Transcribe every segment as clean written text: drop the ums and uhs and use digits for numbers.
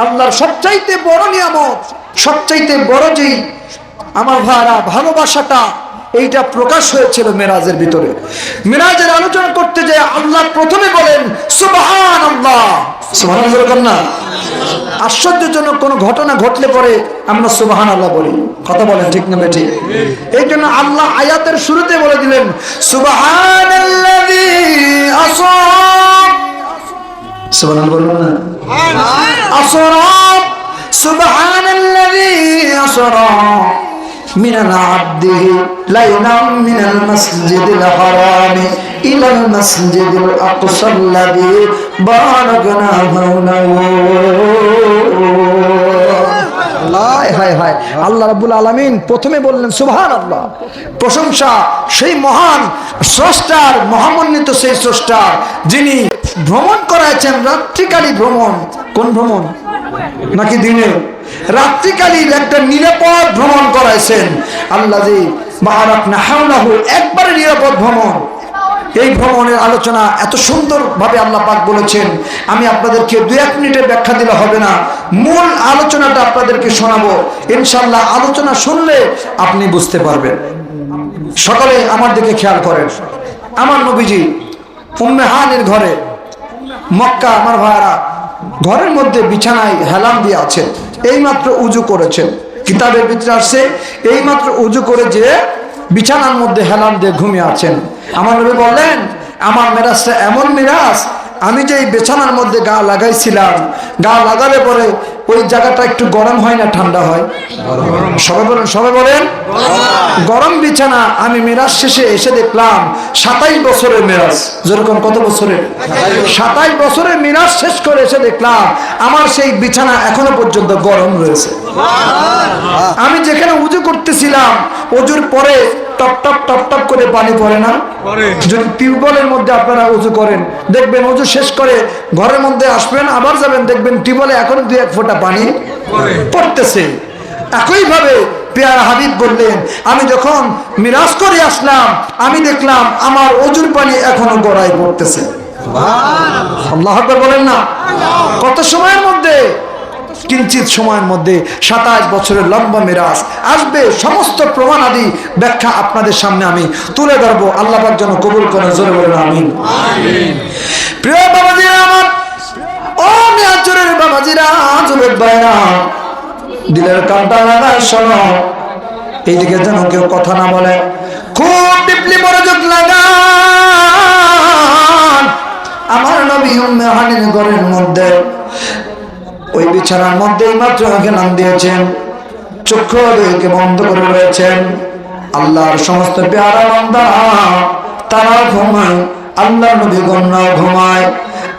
আল্লাহর সবচাইতে বড় নিয়ামত, সবচাইতে বড় যেই আমার ভাইরা ভালোবাসাটা, এইটা প্রকাশ হয়েছিল মেরাজের ভিতরে। মেরাজের আলোচনা করতে যে আল্লাহ প্রথমে বলেন সুবহানাল্লাহ। সুবহানাল্লাহ না? আশ্চর্যজনক কোন ঘটনা ঘটলে পরে আমরা সুবহানাল্লাহ বলি, কথা বলেন ঠিক না ঠিক? এই জন্য আল্লাহ আয়াতের শুরুতে বলে দিলেন সুবহানাল্লাযী আসরা, সুবহানাল্লাহ বলুন না, আসরা, সুবহানাল্লাযী আসরা মিনাল আবদিহি লাইলাম মিনাল মাসজিদিল হারামি ইলাল মাসজিদিল আকসাল্লাযী বারাকনা হাওলাহু। হায় হায়, আল্লাহ রাব্বুল আলামিন প্রথমে বললেন সুবহানাল্লাহ। প্রশংসা সেই মহান স্রষ্টার, মহামন্বিত সেই স্রষ্টার, যিনি ভ্রমণ করাইছেন রাত্রিকালী ভ্রমণ। কোন ভ্রমণ? নাকি দিনে? রাত্রিকালীন একটা নিরাপদ ভ্রমণ করাইছেন। আল্লাযী বারাকনা হাওলাহু, একবারে নিরাপদ ভ্রমণ। এই ভ্রমণের আলোচনা এত সুন্দর ভাবে আল্লাহ পাক বলেছেন, আমি আপনাদেরকে 2-1 মিনিটের ব্যাখ্যা দিলে হবে না, মূল আলোচনাটা আপনাদেরকে শোনাবো ইনশাআল্লাহ। আলোচনা শুনলে আপনি বুঝতে পারবেন। সকলে আমার দিকে খেয়াল করেন। আমার নবীজি উম্মে হানির ঘরে মক্কা, আমার ভাইরা ঘরের মধ্যে বিছানায় হেলান দিয়ে আছেন, এইমাত্র উজু করেছেন। কিতাবের ভিতরে আসছে এইমাত্র উজু করে যে বিছানার মধ্যে হেলান দিয়ে ঘুমিয়ে আছেন। আমার নবী বললেন, আমার মেরাজটা এমন মেরাজ, আমি যে এই বিছানার মধ্যে গা লাগাইছিলাম, গা লাগালে পরে ওই জায়গাটা একটু গরম হয় না ঠান্ডা হয়? সবাই বলেন, সবাই বলেন গরম বিছানা। আমি মেরাজ শেষে এসে দেখলাম 27 বছরের মেরাজ। যেরকম কত বছরের? 27 বছরের মেরাজ শেষ করে এসে দেখলাম আমার সেই বিছানা এখনো পর্যন্ত গরম রয়েছে। আমি যেখানে উজু করতেছিলাম, উজুর পরে টপ টপ টপ টপ করে পানি পড়ে না? যদি টিউবওয়েলের মধ্যে আপনারা উজু করেন, দেখবেন উজু শেষ করে ঘরের মধ্যে আসবেন, আবার যাবেন, দেখবেন টিউবওয়েলে এখন 2-1 ফোঁটা পানি পড়তেছে। একইভাবে পেয়ারা হাবিব বললেন, আমি যখন মিরাজ করে আসলাম, আমি দেখলাম আমার উজুর পানি এখনো গড়ায় পড়তেছে। আল্লাহু আকবার বলেন না? কত সময়ের মধ্যে? কিঞ্চিত সময়ের মধ্যে 27 বছরের লম্বা মিরাজ আসবে। সমস্ত প্রমাণাদি ব্যাখ্যা আপনাদের সামনে আমি তুলে ধরবো। আল্লাহ পাক যেন কবুল করেন, জোরে বলেন আমিন। প্রিয় বাবাজিরা আমার, ও মিয়াচরের বাবাজিরা, যুবক ভাইরা, দিলের কানটা লাগায় শোনো, এইদিকে যেন কেউ কথা না বলে, খুব ডিপলি মনোযোগ লাগান। আমার নবী উম্মে হানির ঘরের মধ্যে ওই বিছানার মধ্যেই মাত্র হেলান দিয়েছেন, চক্ষু দুইকে বন্ধ করে রয়েছেন। আল্লাহর সমস্ত পেয়ারা বান্দা তারা ঘুমায়, আল্লাহ নবী গণনা ঘুমায়।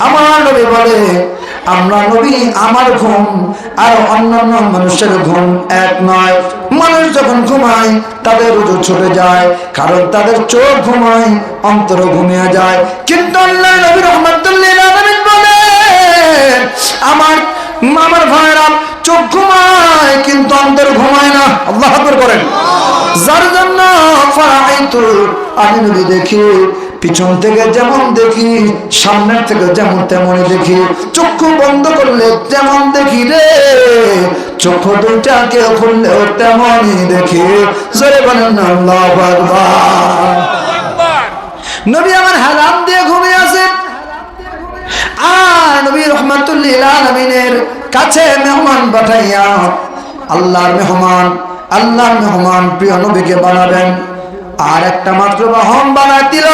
আমার নবী বলে, আমরা নবী, আমার ঘুম আর অন্যান্য মানুষের ঘুম এক নয়। মানুষ যখন ঘুমায় তাদের রুজু ছুটে যায়, কারণ তাদের চোখ ঘুমায়, অন্তর ঘুমিয়ে যায়। কিন্তু আল্লাহ নবী রাহমাতুল লিল আলামিন বলে, আমার ভাইরা চোখ ঘুমায় কিন্তু অন্তর ঘুমায় না। আল্লাহু আকবার করেন। যার জন্য আমি নবী দেখি, পিছন থেকে যেমন দেখি, সামনের থেকে যেমন তেমনই দেখি, চক্ষু বন্ধ করলে যেমন দেখি রে, চক্ষু দুইটাকে খুললেও তেমনই দেখি। জোরে বলেন আল্লাহু আকবার। নবী আমার হেলান দিয়ে ঘুমিয়ে আছে, আর নবী রাহমাতুল লিল আলামিনের কাছে মেহমান পাঠাইয়া, আল্লাহর মেহমান প্রিয় নবীকে বানাবেন। আর একটা মাত্র বাহন বানায় দিল,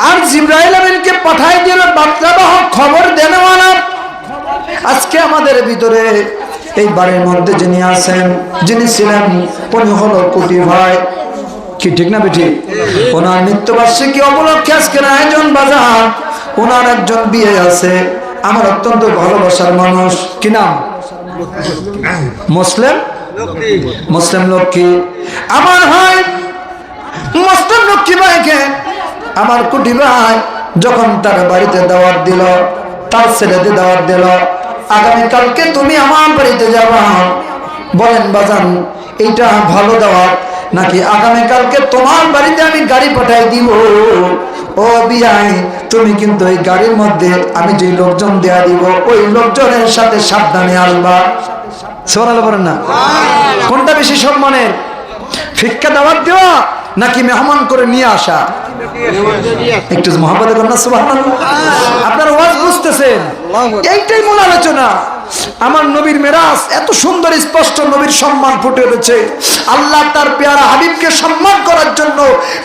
আর জিবরাইল আমিনকে পাঠাই দিল বার্তাবাহক, খবর দেনওয়ালা। আজকে আমাদের ভিতরে এই বাড়ির মধ্যে যিনি আছেন, যিনি ছিলেন, উনি হলো কুটি ভাই। কি ঠিক না বেটি? ওনার মৃত্যুবার্ষিকী উপলক্ষে আজকের আয়োজন বাজার। ওনার একজন বিয়ে আছে, আমার অত্যন্ত ভালোবাসার মানুষ। কি নাম? মুসলিম লক্ষ্মী। আমার ভাই মুসলিম লক্ষ্মী ভাইকে আমার কুটি ভাই যখন তার বাড়িতে দাওয়াত দিল, তার ছেলেদের দাওয়াত দিল, আগামীকালকে তুমি আমার বাড়িতে যাবা। বলেন বাজান, এইটা ভালো দাওয়াত নাকি আগামীকালকে তোমার বাড়িতে আমি গাড়ি পাঠাই দিব। ও বিয়াই, তুমি কিন্তু এই গাড়ির মধ্যে আমি যে লোকজন দেয়া দিব ওই লোকজনের সাথে সাবধানে আসবা। সুবহানাল্লাহ বলেন না? কোনটা বেশি সম্মানের, ভিক্ষা দাওয়াত দেওয়া নাকি মেহমান করে নিয়ে আসা? একটু মহব্বতে করেন না সুবহানাল্লাহ। আপনারা ওয়াজ বুঝতেছেন? এইটাই মূল আলোচনা। আমার নবীর মেরাজ এত সুন্দর স্পষ্ট নবীর সম্মান ফুটে উঠেছে। আল্লাহ তার পেয়ারা হাবিবকে সম্মান করার জন্য,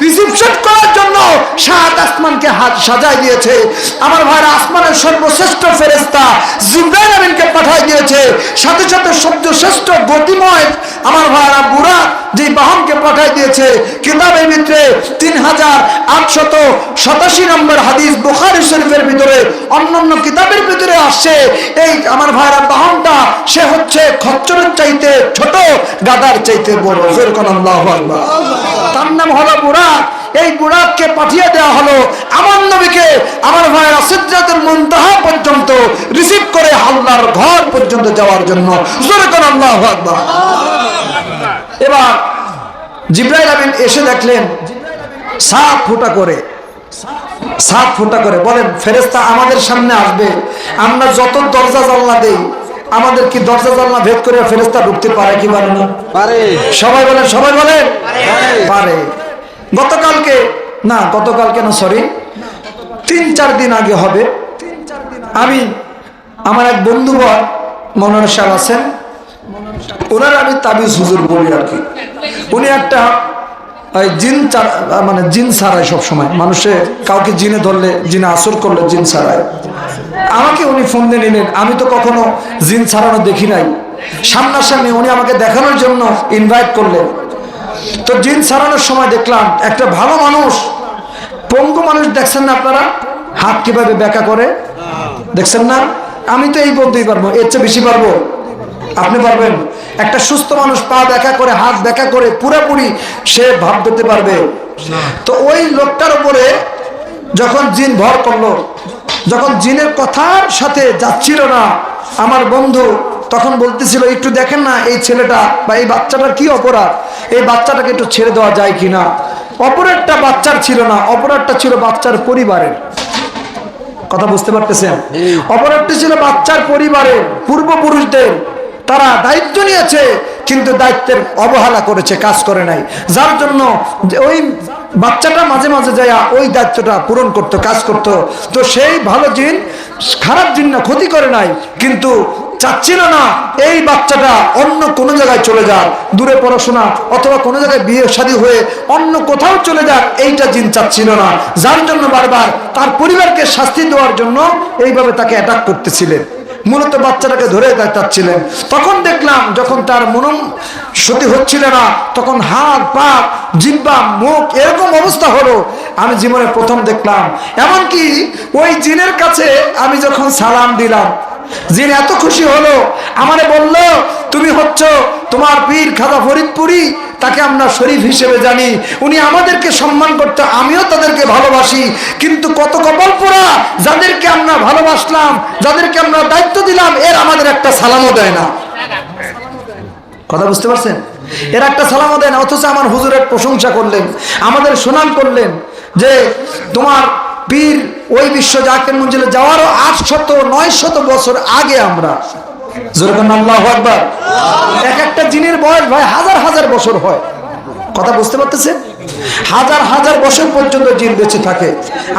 রিসিপশন করার জন্য সাত আসমানকে হাত সাজায় দিয়েছে। আমার ভাইরা, আসমানের সর্বশ্রেষ্ঠ ফেরেশতা জিবরাইল আমিনকে পাঠিয়ে দিয়েছে। সাথে সাথে সর্বশ্রেষ্ঠ গতিময় আমার ভাইরা বুরাক যে বাহনকে পাঠিয়ে দিয়েছে। কিতাবের ভিতরে 3887 নম্বর হাদিস বুখারী শরীফের ভিতরে, অন্যান্য কিতাবের ভিতরে আসছে এই আমার ভাইরা বাহনটা সে হচ্ছে খচ্চরের চাইতে ছোট, গাদার চাইতে বড়। আল্লাহু আকবার। তার নাম হলো বুরাক। এই বুরাককে পাঠিয়ে দেওয়া হলো আমার নবীকে আমার ভাইরা সিদরাতুল মুনতাহা পর্যন্ত রিসিভ করে আল্লাহর ঘর পর্যন্ত যাওয়ার জন্য। জোরে কোন আল্লাহু আকবার। এবার জিবরাইল আমিন এসে দেখলেন 7 ফুটা করে বলেন, ফেরেশতা আমাদের সামনে আসবে, আমরা যত দরজা জানলা দেই, আমাদের কি দরজা জানলা ভেদ করে ফেরেশতা ঢুকতে পারে কি পারে না? পারে। সবাই বলেন পারে। গতকালকে না, সরি, 3-4 দিন আগে হবে, আমি আমার এক বন্ধু মনোহর সাহেব আছেন, ওনার আমি তাবিজ হুজুর বলি আর কি। উনি একটা জিন ছাড়ায় সবসময়, মানুষে কাউকে জিনে ধরলে, জিনে আসর করলে জিন ছাড়ায়। আমাকে উনি ফোন দিয়ে নিলেন, আমি তো কখনো জিন ছাড়ানো দেখি নাই, সামনাসামনি উনি আমাকে দেখানোর জন্য ইনভাইট করলেন। তো জিন ছাড়ানোর সময় দেখলাম একটা ভালো মানুষ, পঙ্গু মানুষ দেখছেন না আপনারা, হাত কিভাবে ব্যাকা করে দেখছেন না? আমি তো এই বলতেই পারবো, এর চেয়ে বেশি পারবো? আপনি পারবেন? একটা সুস্থ মানুষ পা ব্যাকা করে, হাত ব্যাকা করে পুরোপুরি সে ভাব দিতে পারবে? তো ওই লোকটার উপরে যখন জিন ভর করলো, যখন জিনের কথার সাথে যাচ্ছিল না আমার বন্ধু, তখন বলতেছিল একটু দেখেন না এই ছেলেটা বা এই বাচ্চাটার কি অপরাধ, এই বাচ্চাটাকে একটু ছেড়ে দেওয়া যায় কিনা। অপরাধটা বাচ্চার ছিল না, অপরাধটা ছিল বাচ্চার পরিবারের। কথা বুঝতে পারতেছেন? অপরাধটা ছিল বাচ্চার পরিবারের, পূর্বপুরুষদের। তারা দায়িত্ব নিয়েছে কিন্তু দায়িত্বের অবহেলা করেছে, কাজ করে নাই, যার জন্য ওই বাচ্চাটা মাঝে মাঝে যায় ওই দায়িত্বটা পূরণ করতো, কাজ করতো। তো সেই ভালো জিন, খারাপ জিন না, ক্ষতি করে নাই, কিন্তু চাচ্ছিল না এই বাচ্চাটা অন্য কোনো জায়গায় চলে যাক, দূরে পড়াশোনা অথবা কোনো জায়গায় বিয়ে শাদী হয়ে অন্য কোথাও চলে যাক, এইটা জিন চাচ্ছিল না। যার জন্য বারবার তার পরিবারকে শাস্তি দেওয়ার জন্য এইভাবে তাকে অ্যাটাক করতেছিলেন। মূলত বাচ্চাটাকে ধরে চাচ্ছিলেন। তখন দেখলাম যখন তার মনন সতী হচ্ছিল না, তখন হাত পা জিহ্বা মুখ এরকম অবস্থা হলো, আমি জীবনে প্রথম দেখলাম। এমনকি ওই জিনের কাছে আমি যখন সালাম দিলাম, জিন এত খুশি হলো, আমারে বলল তুমি হচ্ছ তোমার পীর খাজা ফরিদপুরি, তাকে আমরা শরীফ হিসেবে জানি, উনি আমাদেরকে সম্মান করতে, আমিও তাদেরকে ভালোবাসি, কিন্তু কত কপাল পোড়া, যাদেরকে আমরা ভালোবাসলাম, যাদেরকে আমরা দায়িত্ব দিলাম, এর আমাদের একটা সালামও দেয় না। কথা বুঝতে পারছেন? এর একটা সালামও দেয় না, অথচ আমার হুজুরের প্রশংসা করলেন, আমাদের সুনাম করলেন যে তোমার পীর ওই বিশ্ব জাকির মঞ্জিলে যাওয়ারও 800-900 বছর আগে আমরা। আল্লাহু আকবার। এক একটা জিনের বয়স ভাই হাজার হাজার বছর হয়। কথা বুঝতে পারতেছেন? হাজার হাজার বছর পর্যন্ত জিন বেঁচে থাকে।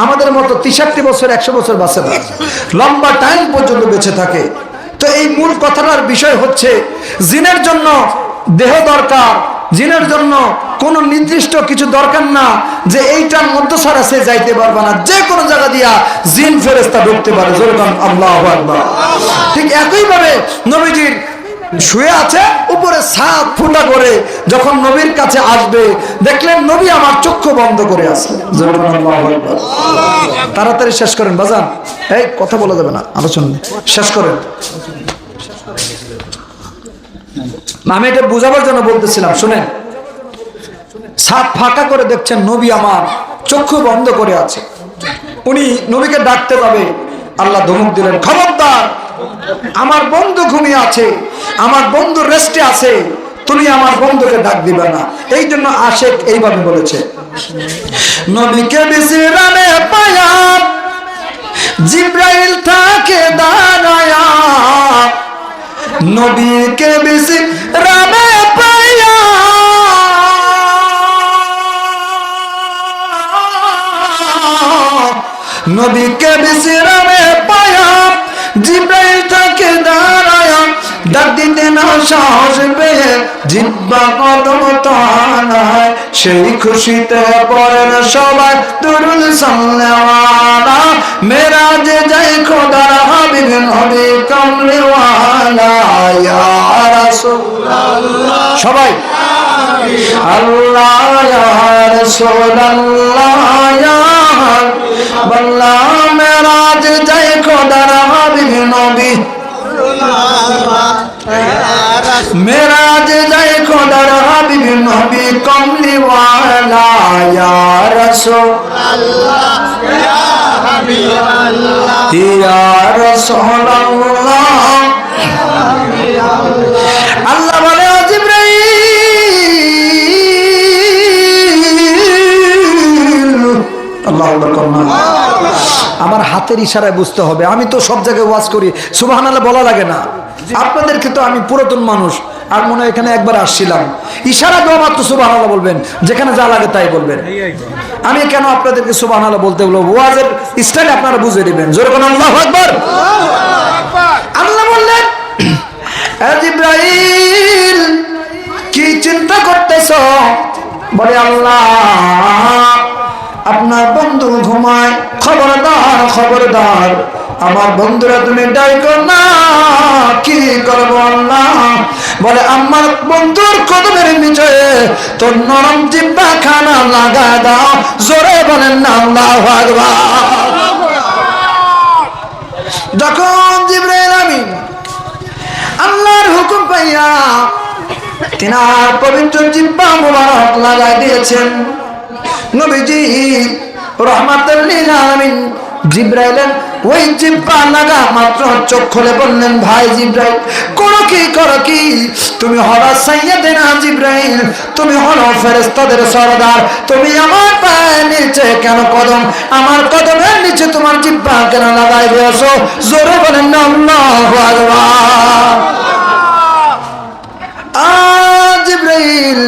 আমাদের মতো 63 বছর 100 বছর বাঁচে না, লম্বা টাইম পর্যন্ত বেঁচে থাকে। তো এই মূল কথাটার বিষয় হচ্ছে জিনের জন্য দেহ দরকার, জিনের জন্য কোন নির্দিষ্ট কিছু দরকার না যে এইটার মধ্য ছাড়া সে যাইতে পারবে না, যে কোনো জায়গা দিয়া জিন ফেরেশতা ঢুকতে পারে। আল্লাহু আকবার। ঠিক একইভাবে নবীজির শুয়ে আছে, উপরে 7 ফুটা করে যখন নবীর কাছে আসবে, দেখলেন নবী আমার চক্ষু বন্ধ করে আছে। তাড়াতাড়ি শেষ করেন বাজান, এই কথা বলা যাবে না, আলোচনা শেষ করেন। আমি এটা বুঝাবার জন্য বলতেছিলাম, শুনেন। 7 ফাঁকা করে দেখছেন নবী আমার চক্ষু বন্ধ করে আছে। উনি নবীকে ডাকতে যাবে, আল্লাহ ধমক দিলেন, খবরদার, আমার বন্ধু ঘুমিয়ে আছে, আমার বন্ধু রেস্টে আছে, তুমি আমার বন্ধুকে ডাক দিবে না। এই জন্য আশেক এইভাবে বলেছে, নবীকে বিশ্রামে পায়া জিব্রাইল থাকে দাঁড়ায়া, নবীকে বিশ্রামে পায়া নবীকে বিশ্রামে পায়া জিব্রাইল থাকে দাঁড়ায়া, ডাক দিতে না সাহস পেয়ে জিহ্বা কদম তানায়, সেই খুশিতে পড়েন সবাই দুরূদ সাল্লাল্লাহু মেরাজে যায় খোদার হাবিব নবী কামলিওয়ালা ইয়া রাসূলুল্লাহ, সবাই আল্লাহ ইয়া রাসূলুল্লাহ ইয়া হাবিবাল্লাহ, মেরাজ যায় খোদার হাবিব নবী, মেরাজ যায় খোদার হাবিব নবী কমলিওয়ালা ইয়া রাসূলুল্লাহ ইয়া হাবিবাল্লাহ ইয়া রাসূলুল্লাহ। আল্লাহ বলে ও জিবরাইল, আল্লাহু আকবার, আমার হাতের ইশারায় বুঝতে হবে। আমি তো সব জায়গায় ওয়াজ করি, সুবহানাল্লাহ বলা লাগে না। আপনাদেরকে তো আমি পুরাতন মানুষ, আর মনে হয় এখানে একবার আসছিলাম, ইশারা দেওয়া মাত্র সুবহানাল্লাহ বলবেন, যেখানে যা লাগে তাই বলবেন। আমি কেন আপনাদেরকে সুবহানাল্লাহ বলতে বলবো? ওয়াজের স্টাইল আপনারা বুঝে নেবেন। জোরে বলেন আল্লাহু আকবার। আল্লাহ বললেন, এ জিবরাইল কি চিন্তা করতেছো? বলে আল্লাহ আপনার বন্ধু ঘুমায়, খবরদার খবরদার আমার বন্ধুরা তুমি ডাইকো না। কি করব আল্লাহ? বলে আমার বন্ধুর কদমের নিচে তোর নরম জিহ্বা খানা লাগা দাও। জোরে বলেন না আল্লাহু আকবার। যখন জিবরাইল আমিন আল্লাহর হুকুম পাইয়া তিনার পবিত্র জিহ্বা মুবারক লাগাই দিয়েছেন, নবীজি রাহমাতুল লিল আলামিন জিবরাইলের ওই জিহ্বা লাগা মাত্র চোখ খুলে বললেন, ভাই জিবরাইল করো কি তুমি হলো সাইয়্যিদনা জিবরাইল, তুমি হলো ফেরেশতাদের সরদার, তুমি আমার পায়ের নিচে কেন কদম, আমার কদমের নিচে তোমার জিহ্বা কেন লাগাই দিয়েছো? জোরে বলেন না আল্লাহু আকবার। জিবরাইল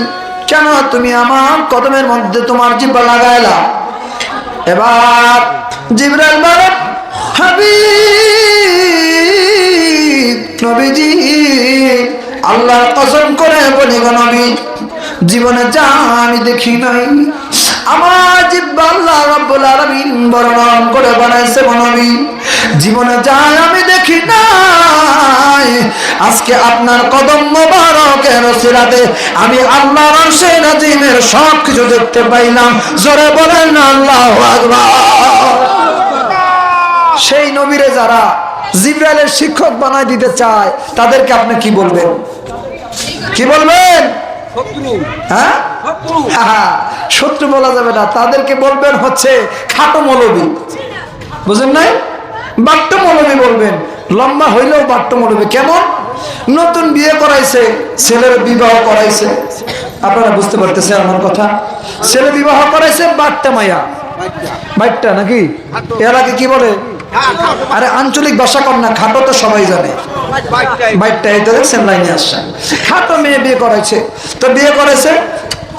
কেন তুমি আমার কদমের মধ্যে তোমার জিহ্বা লাগাইলা? এবার জিবরাইল বলে, হাবিব নবীজি আল্লাহর কসম করে বলি গো নবী, জীবনে যা আমি দেখি নাই আমার জিহ্বা আল্লাহ রাব্বুল আলামিন বর্ণন করে বানাইছে গো নবী, জীবনে যা আমি দেখি নাই। আজকে আপনার কদম মোবারকের ওসিলাতে আমি আল্লাহর আরশের আজিমের সব কিছু দেখতে পাইলাম। জোরে বলেন না আল্লাহু আকবার। সেই নবীরে যারা জিবরাইলের শিক্ষক বানাই দিতে চায় তাদেরকে আপনি কি বলবেন? কি বলবেন? হ্যাঁ, শত্রু বলা যাবে না, তাদেরকে বলবেন হচ্ছে খাটো মৌলবী। বুঝেন নাই? বাট্ট মৌলবী বলবেন, লম্বা হইলেও বাট্ট মৌলবী। কেমন? নতুন বিয়ে করাইছে, ছেলের বিবাহ করাইছে, আপনারা বুঝতে পারতেছেন আমার কথা? ছেলে বিবাহ করাইছে বাট্টা মাইয়া, বাইটটা নাকি এর আগে কি বলে? আরে আঞ্চলিক ভাষা কম না, খাটো তো সবাই জানে, বাইটটা। এই তো দেখছেন লাইনে আসছে, খাটো মেয়ে বিয়ে করাইছে। তো বিয়ে করেছে,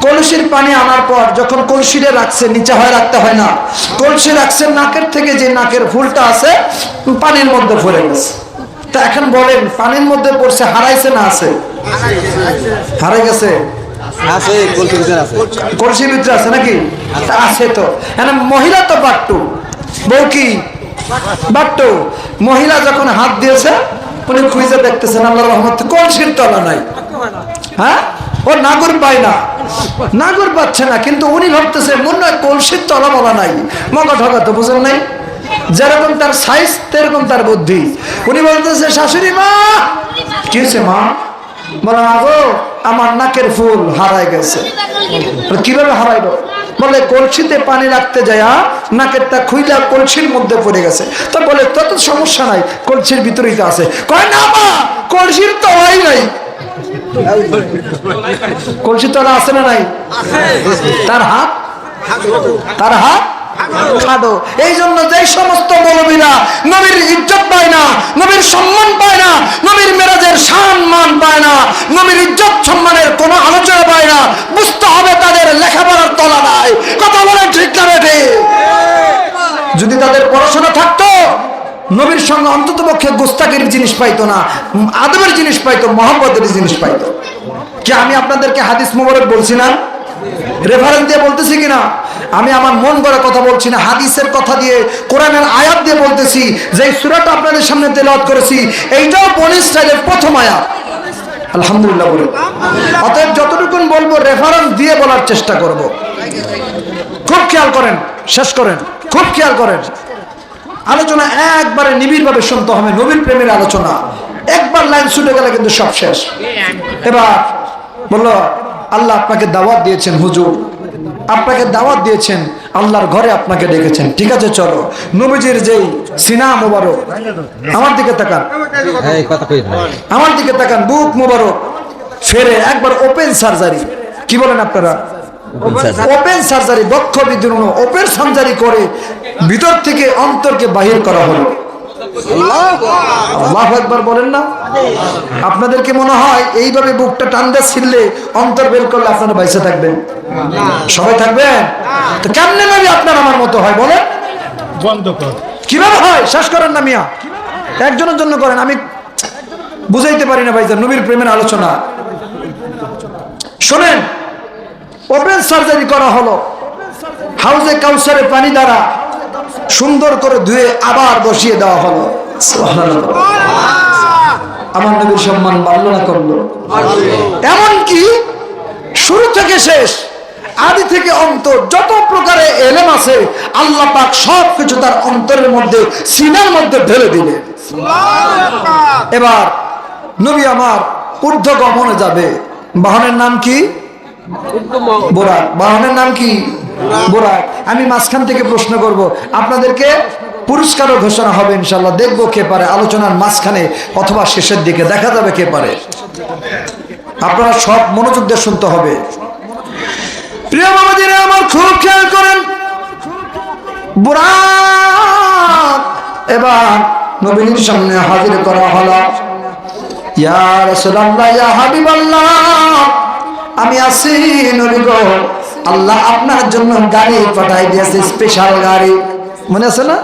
কলসির পানি আনার পর যখন কলসিরে রাখছে, নিচে হয় রাখতে হয় না, কলসি রাখছে, নাকের থেকে যে নাকের ফুলটা আছে পানির মধ্যে পড়ে গেছে। তা এখন বলেন পানির মধ্যে পড়ছে, হারাইছে না আছে? হারাই গেছে, কলসির ভিতরে আছে নাকি? আছে তো। মহিলা তো বাট্টু, বউ কি বাট্টু। মহিলা যখন হাত দিয়েছে উনি খুঁজে দেখতেছেন আল্লাহর রহমতে কলসির তলা নাই। হ্যাঁ, ও নাগর পায় না, নাগর পাচ্ছে না, কিন্তু উনি ভাবতেছে মনে হয় কলসির তলা বলা নাই। মগা ঠগা তো বুঝেন নাই? যেরকম তার সাইজ তেরকম তার বুদ্ধি। উনি বলতেছে, শাশুড়ি মা। কি হয়েছে মা? বলে গো আমার নাকের ফুল হারাই গেছে। কিভাবে হারাইলো? বলে কলসিতে পানি রাখতে যায় নাকেরটা খুইলা কলসির মধ্যে পড়ে গেছে। তো বলে তত সমস্যা নাই, কলসির ভিতরেই তো আছে। কয় না মা, কলসির তলাই নাই। কলসি তলা আছে না নাই? তার হাত খাটো। এই জন্য যে সমস্ত মৌলবীরা নবীর ইজ্জত পায় না, নবীর সম্মান পায় না, নবীর মেরাজের সম্মান পায় না, নবীর ইজ্জত সম্মানের কোনো আলোচনা পায় না, বুঝতে হবে তাদের লেখাপড়ার তলা নাই। কথা বলেন ঠিক না বেঠে? যদি তাদের পড়াশোনা থাকতো নবীর সঙ্গে অন্তত পক্ষে গোস্তাকির জিনিস পাইতো না, আদবের জিনিস পাইতো, মহব্বতের জিনিস পাইতো। কি আমি আপনাদেরকে হাদিস মোবারক বলছি না? রেফারেন্স দিয়ে বলতেছি কিনা? আমি আমার মন গড়া কথা বলছি না, হাদিসের কথা দিয়ে, কোরআনের আয়াত দিয়ে বলতেছি। যে সূরাটা আপনাদের সামনে তেলাওয়াত করেছি এইটাও বনী ইসরাইলের প্রথম আয়াত। আলহামদুলিল্লাহ বলে। অতএব যতটুকু বলবো রেফারেন্স দিয়ে বলার চেষ্টা করব। খুব খেয়াল করেন, শেষ করেন, খুব খেয়াল করেন। আলোচনা একবারে নিবিড়ভাবে শুনতে হবে। নবীর প্রেমের আলোচনা, একবার লাইন ছুটে গেলে কিন্তু সব শেষ। এবার বললো আল্লাহ আপনাকে দাওয়াত দিয়েছেন হুজুর, আপনাকে দাওয়াত দিয়েছেন, আল্লাহর ঘরে আপনাকে ডেকেছেন। ঠিক আছে চলো। নবীজির যেই সিনা মোবারক, আমার দিকে তাকান, আমার দিকে তাকান, বুক মোবারক ফেরে একবার ওপেন সার্জারি, কি বলেন আপনারা? ওপেন সার্জারি, বক্ষ বিদীর্ণ ওপেন সার্জারি করে ভিতর থেকে অন্তরকে বাহির করা হলো। আল্লাহু আকবার বলেন না? আপনাদেরকে মনে হয় এইভাবে বুকটা টানতে ছিললে অন্তর বের করলে আপনারা বাইসে থাকবেন? সবাই থাকবেন? তো কেমনে নবী আপনার আমার মতো হয় বলেন? কিভাবে হয়? শেষ করেন না মিয়া, একজনের জন্য করেন। আমি বুঝাইতে পারি না ভাইজান নবীর প্রেমের আলোচনা। শোনেন, ওপেন সার্জারি করা হলো, হাউজে কাউসারের পানি দ্বারা সুন্দর করে ধুয়ে আবার বসিয়ে দেওয়া হলো। আমার নবীর সম্মান বাড়লো না করলো? এমনকি শুরু থেকে শেষ, আদি থেকে অন্তর, যত প্রকারে এলেম আছে আল্লাহ পাক সবকিছু তার অন্তরের মধ্যে, সিনার মধ্যে ঢেলে দিলেন। এবার নবী আমার ঊর্ধ্বগমনে যাবে। বাহনের নাম কি? বোরাক। বাহনের নাম কি? বোরাক। আমি মাঝখান থেকে প্রশ্ন করব, আপনাদেরকে পুরস্কারও ঘোষণা হবে ইনশাআল্লাহ। দেখবো কে পারে আলোচনার মাঝখানে অথবা শেষের দিকে, দেখা যাবে কে পারে। আপনারা সব মনোযোগ দিয়ে শুনতে হবে। প্রিয় বাবাজিরা আমার, খুব খেয়াল করেন। বোরাক এবার নবীর সামনে হাজির করা হলো। ইয়া রাসূলুল্লাহ, ইয়া হাবিবাল্লাহ, আমি আছি নবী গো, আল্লাহ আপনার জন্য গাড়ি পাঠাই দিয়েছে, স্পেশাল গাড়ি। মনে আছে না?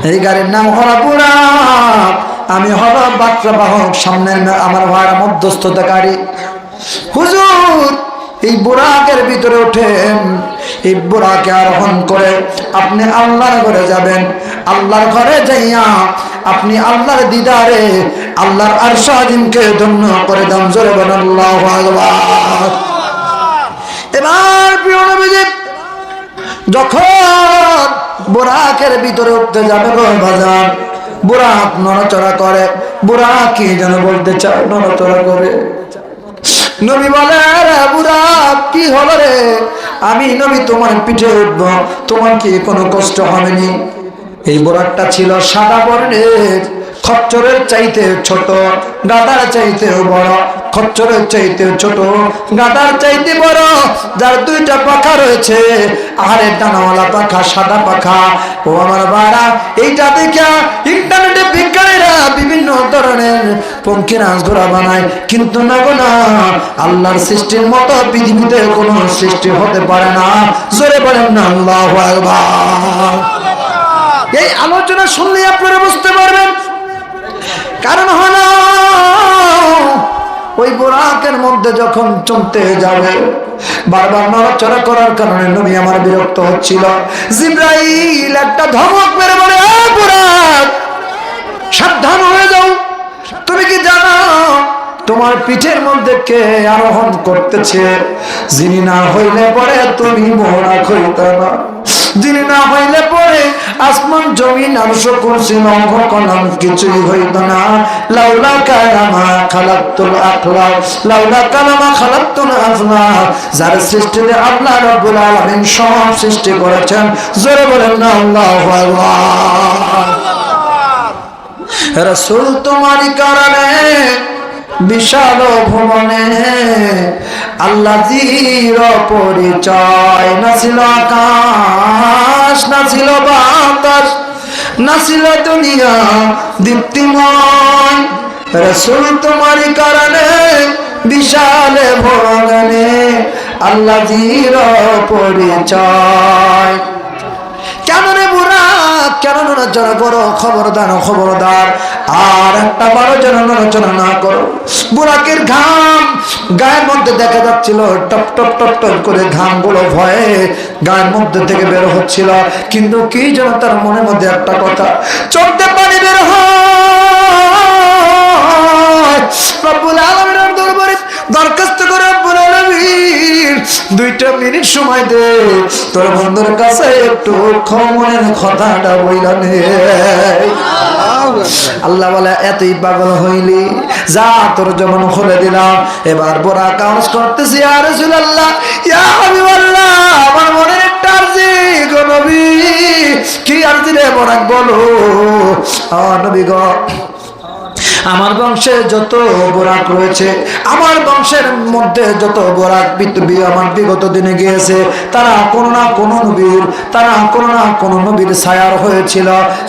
এই গাড়ির নাম হলো বুরাক। আমি হলো বার্তা বাহক, সামনে আমার ভাড়া মধ্যস্থতা গাড়ি। হুজুর, এই বুরাকের ভিতরে ওঠেন, এই বুরাকে আরোহণ করে আপনি আল্লাহর ঘরে যাবেন। আল্লাহর ঘরে যাইয়া আপনি আল্লাহর দিদারে, আল্লাহর আরশ আজিমকে ধন্য করে দাম। জোরে বলেন আল্লাহু আকবার। এবার প্রিয় নবীজি যখন বুরাকের ভিতরে উঠতে যাবে গো বাজার, বুরাক নড়াচড়া করে। বুরাক কি যেন বলতে চায়, নড়াচড়া করে। নবী বলে, রে বুরাক কি হলো রে? আমি নবী তোমার পিঠে উঠবো, তোমার কি কোনো কষ্ট হবে নি? এই বুরাকটা ছিল সাদা বর্ণের, খচ্চরের চাইতে ছোট, গাদার চাইতেও বড়, খচ্চরের চাইতেও ছোট, গাদার চাইতে বড়, যার দুইটা পাখা রয়েছে, আহারের ডানাওয়ালা পাখা, সাদা পাখা। ও আমার বাড়া, এইটা দেখা ইন্টারনেটে বিজ্ঞানীরা বিভিন্ন ধরনের পঙ্কিরাজ ঘোড়া বানায়, কিন্তু না গো না, আল্লাহর সৃষ্টির মতো পৃথিবীতে কোনো সৃষ্টি হতে পারে না। জোরে বলেন না আল্লাহু আকবার। এই আলোচনা শুনলে আপনারা বুঝতে পারবেন। কারণ হলো ওই বুরাকের মধ্যে যখন চলতে যাবে, বারবার নড়াচড়া করার কারণে নবী আমার বিরক্ত হচ্ছিল। জিবরাইল একটা ধমক মেরে বলে, এ বুরাক, সাবধান হয়ে যাও। তুমি কি জানো তোমার পিঠের মধ্যে কে আরোহণ করতেছে? যিনি না হইলে পরে তুমি বুরাক হইতে না, যিনি না হইলে পরে আসমান জমিন আরশ কুরসি লৌহ কলম কিছুই হইত না। লাউলা কালামা খালাকতুল আখলাক, লাউলা কালামা খালাকতুল আফলাক। যার সৃষ্টিতে আল্লাহ রাব্বুল আলামিন সব সৃষ্টি করেছেন। জোরে বলেন না আল্লাহু আকবার। রাসূল তোমারই কারণে বিশাল ভুবনে আল্লাহর পরিচয়। না ছিল আকাশ, না ছিল বাতাস, না ছিল দুনিয়া দীপ্তিময়, রাসূল তোমারই কারণে বিশাল ভুবনে আল্লাহর পরিচয়। কেন রে বুড়া, কেন নড়াচড়া করো? খবরদার খবরদার, আর একটা বারো যেন নড়াচড়া না করো। বুড়াকের ঘাম গায়ের মধ্যে দেখা যাচ্ছিল, টপ টপ টপ টপ করে ঘামগুলো ভয়ে গায়ের মধ্যে থেকে বের হচ্ছিল, কিন্তু কি যেন তার মনের মধ্যে একটা কথা, চোখতে পানি বের হয়। রব্বুল আলামিনের দরবারে দরখাস্ত করে, রব্বুল আলামিন 2টা মিনিট সময় দে, তোর বন্ধুর কাছে একটু মনের কথাটা বইলা নে। আল্লাহ বলে, এতই পাগল হইলি, যা তোর জবান খুলে দিলাম। এবার বুড়া কাজ করতেছি, ইয়া রাসূলুল্লাহ, ইয়া হাবিবাল্লাহ, আমার মনের একটা আরজি গো নবী। কি আরজি রে বুড়া, বলো। নবী গো, আমার বংশে যত বোরাক রয়েছে, আমার বংশের মধ্যে যত বোরাক আমার বিগত দিনে গিয়েছে, তারা কোনো না কোনো নবীর, তারা কোনো না কোনো নবীর ছায়ার হয়েছিল,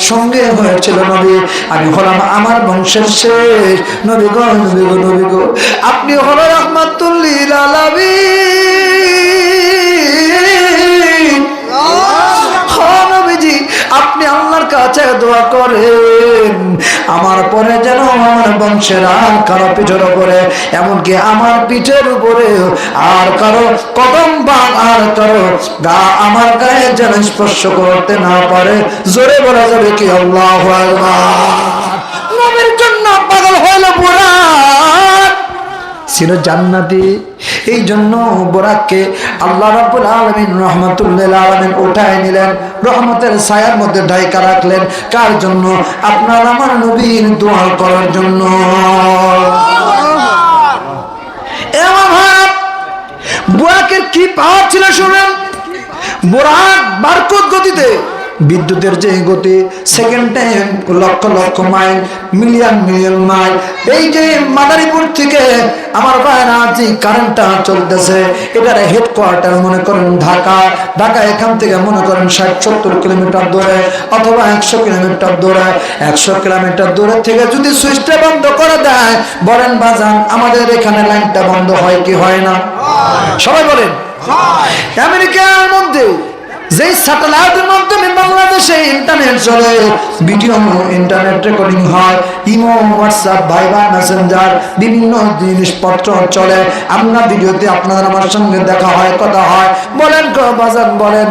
সঙ্গে হয়েছিল নবী। আমি হলাম আমার বংশের শেষ নবী গো, নবী গো, নবী গো। আপনি হলো রাহমাতুল লিল আলামিন। আপনি আল্লাহর কাছে দোয়া করেন, আমার পরে যেন আমার বংশের আর কারো পিঠের উপরে, এমনকি আমার পিঠের উপরে আর কারো কদম বা আর কারো গা আমার গায়ে যেন স্পর্শ করতে না পারে। জোরে বলা যাবে কি আল্লাহু আকবার। নবীর জন্য পাগল হইল বুড়া, ছিল জান্নাতি। এই জন্য বোরাককে আল্লাহ রাব্বুল আলামিন রাহমাতুল লিল আলামিন উঠায় নিলেন, রহমতের ছায়ার মধ্যে ঢাকা রাখলেন। কার জন্য? আপনার আমার নবীর দোয়া করার জন্য। বোরাকের কি পাওয়ার ছিল শুনেন। বোরাক বারকত গতিতে, বিদ্যুতের যে গতি, সেকেন্ডে lakh lakh mile, million million mile. এই যে মাদারীপুর থেকে আমার ভাইরা যে কারেন্টটা চলতেছে, এটার হেডকোয়ার্টার মনে করেন ঢাকা। ঢাকা এখান থেকে মনে করেন 60-70 কিলোমিটার দূরে, অথবা 100 কিলোমিটার দূরে। 100 কিলোমিটার দূরে থেকে যদি সুইচটা বন্ধ করে দেয়, বলেন বাজান, আমাদের এখানে লাইনটা বন্ধ হয় কি হয় না? সবাই বলেন। আমেরিকার মধ্যে যে স্যাটেলাইটের মাধ্যমে বাংলাদেশে ইন্টারনেট চলে, ভিডিও ইন্টারনেট রেকর্ডিং হয়, ইমো, হোয়াটসঅ্যাপ, ভাইবার, মেসেঞ্জার, বিভিন্ন জিনিসপত্র চলে। আমরা ভিডিওতে আপনাদের আমার সঙ্গে দেখা হয়, কথা হয়। বলেন বাজান, বলেন,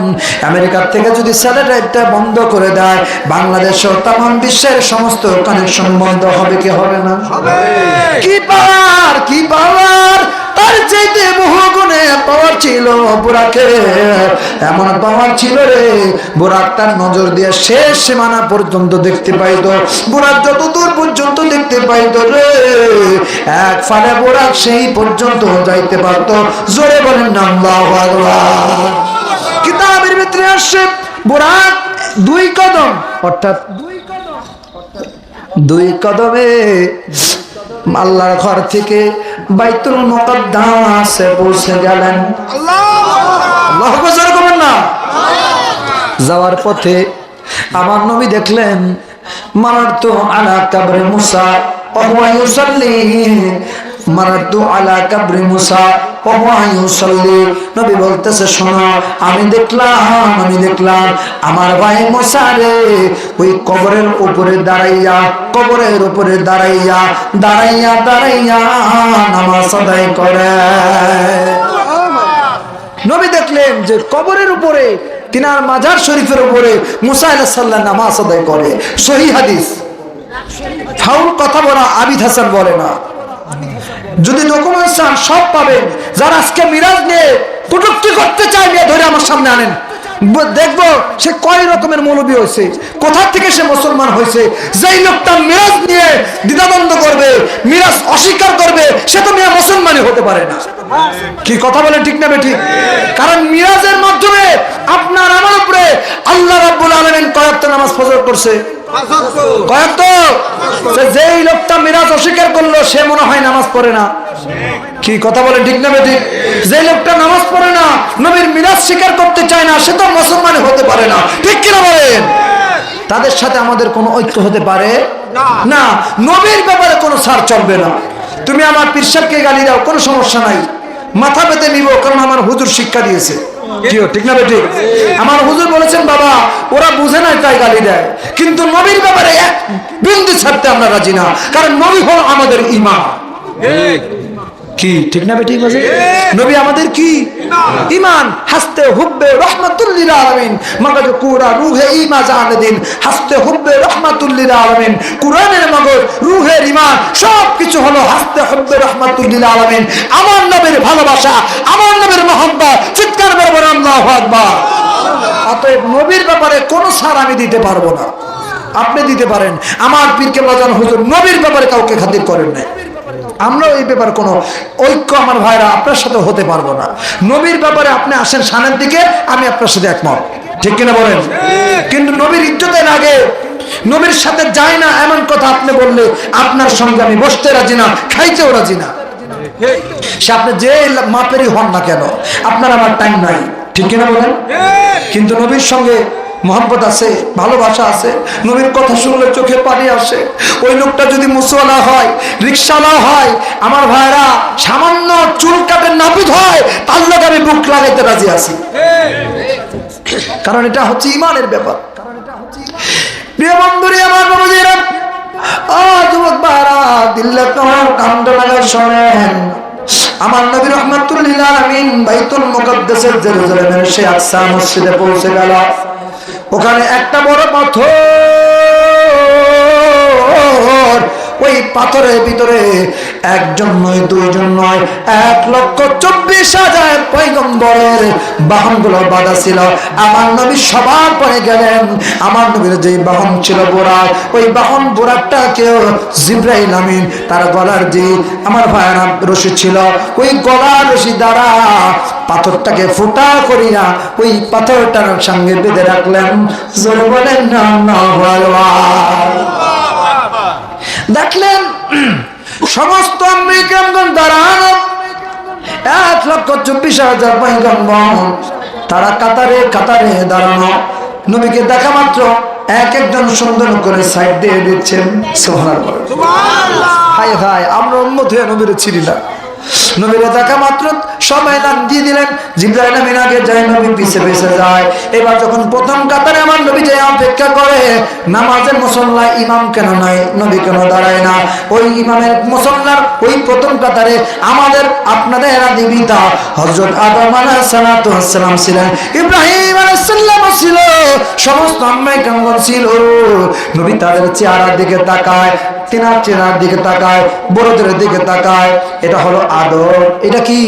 আমেরিকার থেকে যদি স্যাটেলাইটটা বন্ধ করে দেয়, বাংলাদেশ ও তামাম বিশ্বের সমস্ত কানেকশন বন্ধ হবে কি হবে না? কি পাওয়ার, কি পাওয়ার! তার চাইতে বহুগুণে পাওয়ার ছিল বুরাকের। এমন পাওয়ার ছিল রে, বুরাক তার নজর দিয়ে শেষ সীমানা পর্যন্ত দেখতে পাইতো। বুরাক যত দূর পর্যন্ত দেখতে পাইতো রে, এক ফালে বুরাক সেই পর্যন্ত যাইতে পারতো। জোরে বলেন না আল্লাহু আকবার। কিতাবের ভিতরে আসছে বুরাক 2 কদম, অর্থাৎ 2 কদমে আল্লাহর ঘর থেকে বাইতুল মুকাদ্দাসে পৌঁছে গেলেন। আল্লাহু আকবার করবেন না? যাওয়ার পথে আমার নবী দেখলেন, মারাতু আলা কবরে মুসা ওয়া হুয়া ইউসাল্লি, মারাতু আলা কবরে মুসা ওয়া হুয়া ইউসাল্লি। নবী বলতেছে, শোনো, আমি দেখলাম আমার ভাই মুসা রে ওই কবরের উপরে দাঁড়াইয়া, কবরের উপরে দাঁড়াইয়া নামাজ আদায় করে। নবী দেখলেন যে কবরের উপরে, তিনার মাজার শরীফের উপরে মুসা আলাইহিস সালাম নামাজ আদায় করে। সহিহ হাদিস, ফাউল কথা বলা আবিদ হাসান বলে না। যদি ডকুমেন্টস চান সব পাবেন। যারা আজকে মিরাজ নিয়ে কটূক্তি করতে চায়, নিয়ে ধরে আমার সামনে আনেন, দেখবো সে কয় রকমের মৌলবী হয়েছে, কোথা থেকে সে মুসলমান হয়েছে। যেই লোকটা মিরাজ নিয়ে দ্বিধাদ্বন্দ্ব করবে, মিরাজ অস্বীকার করবে, সে তো মিয়া মুসলমানই হতে পারে না। কি কথা বলেন, ঠিক না বেঠিক? কারণ মিরাজের মাধ্যমে আপনার আমার উপরে আল্লাহ রাব্বুল আলামিন কয়েকটা নামাজ ফরজ করছে। কয়েক তো যেই লোকটা মিরাজ অস্বীকার করলো সে মনে হয় নামাজ পড়ে না। কি কথা বলে ঠিক না বেঠিক? যে লোকটা নামাজ পড়ে না, নবীর মিরাজ স্বীকার করতে চায় না, সে তো মুসলমান হতে পারে না। ঠিক কিনা বলেন? তাদের সাথে আমাদের কোনো ঐক্য হতে পারে না। নবীর ব্যাপারে কোনো ছাড় চলবে না। তুমি আমার পীর সাহেবকে গালি দাও, কোনো সমস্যা নাই, মাথা পেতে নিব, কারণ আমার হুজুর শিক্ষা দিয়েছে। কি ঠিক না বেঠিক? আমার হুজুর বলেছেন বাবা ওরা বুঝে না তাই গালি দেয়, কিন্তু নবীর ব্যাপারে এক বিন্দু ছাড়তে আমরা রাজি না, কারণ নবী হল আমাদের ঈমান। কি ঠিক না বেঠিক? নবী আমাদের কি ঈমান। হাসতে হুব্বে রাহমাতুল লিল আলামিন, মগজ কুরা রূহে ঈমান জানদিন। হাসতে হুব্বে রাহমাতুল লিল আলামিন, কুরআনের মগজ রূহের ঈমান সবকিছু হলো হাসতে হুব্বে রাহমাতুল লিল আলামিন। আমার নবীর ভালোবাসা, আমার নবীর মহব্বত। চিৎকার করে বলেন আল্লাহু আকবার। অতএব নবীর ব্যাপারে কোনো ছাড় আমি দিতে পারবো না, আপনি দিতে পারেন। আমার পীরকে বাজান হুজুর নবীর ব্যাপারে কাউকে খাতির করেন না। আমরা এই ব্যাপারে কোনো ঐক্য আমার ভাইরা আপনার সাথে হতে পারবো না। নবীর ব্যাপারে আপনি আসেন সামনের দিকে, আমি আপনার সাথে একমত। ঠিক কিনা বলেন? কিন্তু নবীর ইজ্জতের আগে নবীর সাথে যায় না এমন কথা আপনি বললে আপনার সঙ্গে আমি বসতে রাজি না, খাইতেও রাজি না। সে আপনি যে মাপেরই হন না কেন, আপনার আমার টাইম নাই। ঠিক কিনা বলেন? কিন্তু নবীর সঙ্গে মোহাম্মত আছে, ভালোবাসা আছে, নবীর কথা শুনলে চোখে পানি আসে। ওই লোকটা যদি মুসওয়ালা হয়, রিক্সাওয়ালা হয়, আমার ভাইরা সামান্য চুল কাটে নাপিত হয়, তার লোক আমি বুক লাগাইতে রাজি আছি, কারণ এটা হচ্ছে ঈমানের ব্যাপার। প্রিয় বন্ধুরা, আমার বাবুজিরা, ও যুবক ভাইরা, দিল্লা তোমার কান্দ লাগা শোনেন। আমার নবী রাহমাতুল লিল আলামিন বাইতুল মুকাদ্দাসের জেরুজালেমের সেই আকসা মসজিদে পৌঁছে গেল। ওখানে একটা বড় পাথর, ওই পাথরের ভিতরে একজন নয়, দুইজন নয়, 1,24,000 পয়গম্বরের বাহনগুলো বাঁধা ছিল। আমার নবী সবার পরে গেলেন। আমার নবীর যে বাহন ছিল বোরাক, ওই বাহন বোরাকটাকেও জিবরাইল আমিন তার গলার যে আমার ভাইরা রশি ছিল, ওই গলার রশি দ্বারা পাথরটাকে ফুটা করিয়া ওই পাথরটার সঙ্গে বেঁধে রাখলেন। জোরে বলেন না দেখলেন সমস্ত আমেরিকানগণ দাঁড়ানো, 1,24,000 পয়গম্বর তারা কাতারে কাতারে দাঁড়ানো। নবীকে দেখা মাত্র এক একজন সুন্দর করে সাইড দিয়ে দিচ্ছেন। সুবহানাল্লাহ। হায় হায়, আমরা উম্মত হয়ে নবীরে চিনি না। নবীরে দেখা মাত্র সবাই নাম দিয়ে দিলেন। জিবরাইল আমিন আগে যায়, নবী পিছে পিছে যায়। এবার যখন প্রথম কাতারে আমার নবী যায় অপেক্ষা করে, নামাজের মুসল্লায় ইমাম কেন নাই, নবী কেন দাঁড়ায় না? ওই ইমামের মুসল্লার ওই প্রথম কাতারে আমাদের আপনাদের আদি পিতা হযরত আদম আলাইহিস সালাতু ওয়াস সালাম ছিলেন, ইব্রাহিম আলাইহিস সালাম ছিল, সমস্ত আম্মায়ে কেমন ছিল। নবী তাদের চেহারার দিকে তাকায়, তিনার চেহারার দিকে তাকায়, বড়দের দিকে তাকায়। এটা হলো আদব। এটা কি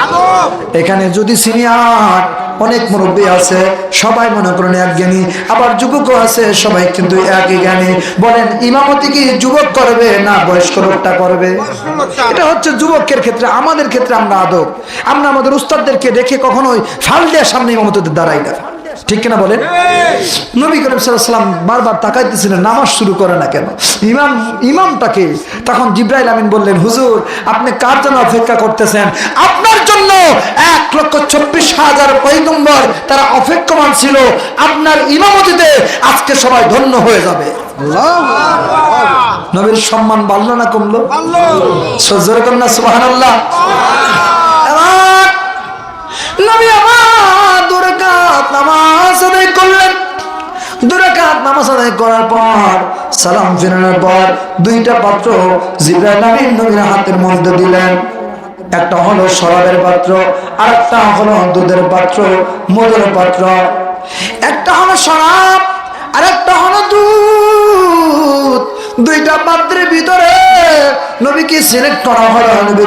আদব? এখানে যদি সিনিয়র অনেক মুরব্বী আছে, সবাই মনে করেন এক জ্ঞানী, আবার যুবকও আছে, সবাই কিন্তু একই জ্ঞানী। বলেন ইমামতি কি যুবক করবে না বয়স্ক লোকটা করবে? এটা হচ্ছে যুবকের ক্ষেত্রে। আমাদের ক্ষেত্রে আমরা আদব, আমরা আমাদের উস্তাদদেরকে দেখে কখনোই ফাল দেওয়ার সামনে ইমামতিতে দাঁড়াই না। ঠিক কিনা বলেন? নবী করিম সাল্লাল্লাহু আলাইহি ওয়াসাল্লাম বারবার তাকাইতেছিলেন, নামাজ শুরু করে না কেন? ইমামটাকে তখন জিবরাইল আমিন বললেন, হুজুর আপনি কার জন্য অপেক্ষা করতেছেন? আপনার জন্য 1,24,000 পয়গম্বর তারা অপেক্ষমান ছিল। আপনার ইমামতিতে আজকে সবাই ধন্য হয়ে যাবে। নবীর সম্মান বাড়লো না কমলো? সজোরে কন্যা সুবহানাল্লাহ। নবী আমার দুরাকাত নামাজ আদায় করলেন। দুরাকাত নামাজ আদায় করার পর সালাম ফিরানোর পর দুইটা পাত্র জিবরাইল আমিন নবীর হাতের মধ্যে দিলেন। একটা হলো শরাবের পাত্র, আর একটা হলো দুধের পাত্র, মধুর পাত্র। একটা হলো শরাব, আর একটা হলো দুধ। দুইটা পাত্রের ভিতরে নবীকে সিলেক্ট করা হলো। নবী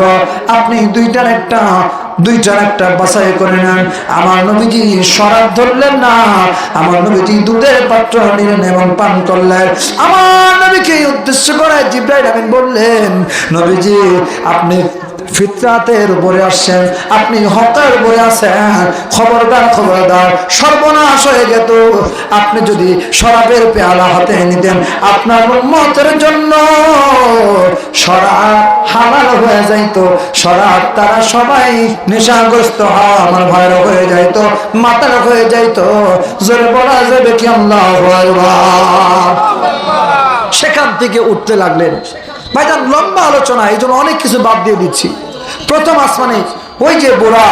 গো আপনি দুইটার একটা বাছাই করে নেন। আমার নবীজি শরাব ধরলেন না, আমার নবীজি দুধের পাত্র নিলেন এবং পান করলেন। আমার নবীকে উদ্দেশ্য করে জিবরাইল আমিন বললেন, নবীজি আপনি ফিতরাতের উপরে আসছেন, আপনি হকের উপরে আছেন। খবরদার খবরদার, সর্বনাশ হয়ে যেত আপনি যদি শরাবের পেয়ালা হাতে নিতেন। আপনার উম্মতের জন্য শরাব হালাল হয়ে যাইত। শরাব তারা সবাই নেশাগ্রস্ত হওয়া আমার ভয়ের হয়ে যাইত, মাতার হয়ে যাইত। জোরে বলা যাবে কি আল্লাহু আকবার। সেখান থেকে উঠতে লাগলেন। ভাইজান লম্বা আলোচনা, এই জন্য অনেক কিছু বাদ দিয়ে দিচ্ছি। প্রথম আসমানে ওই যে বুড়া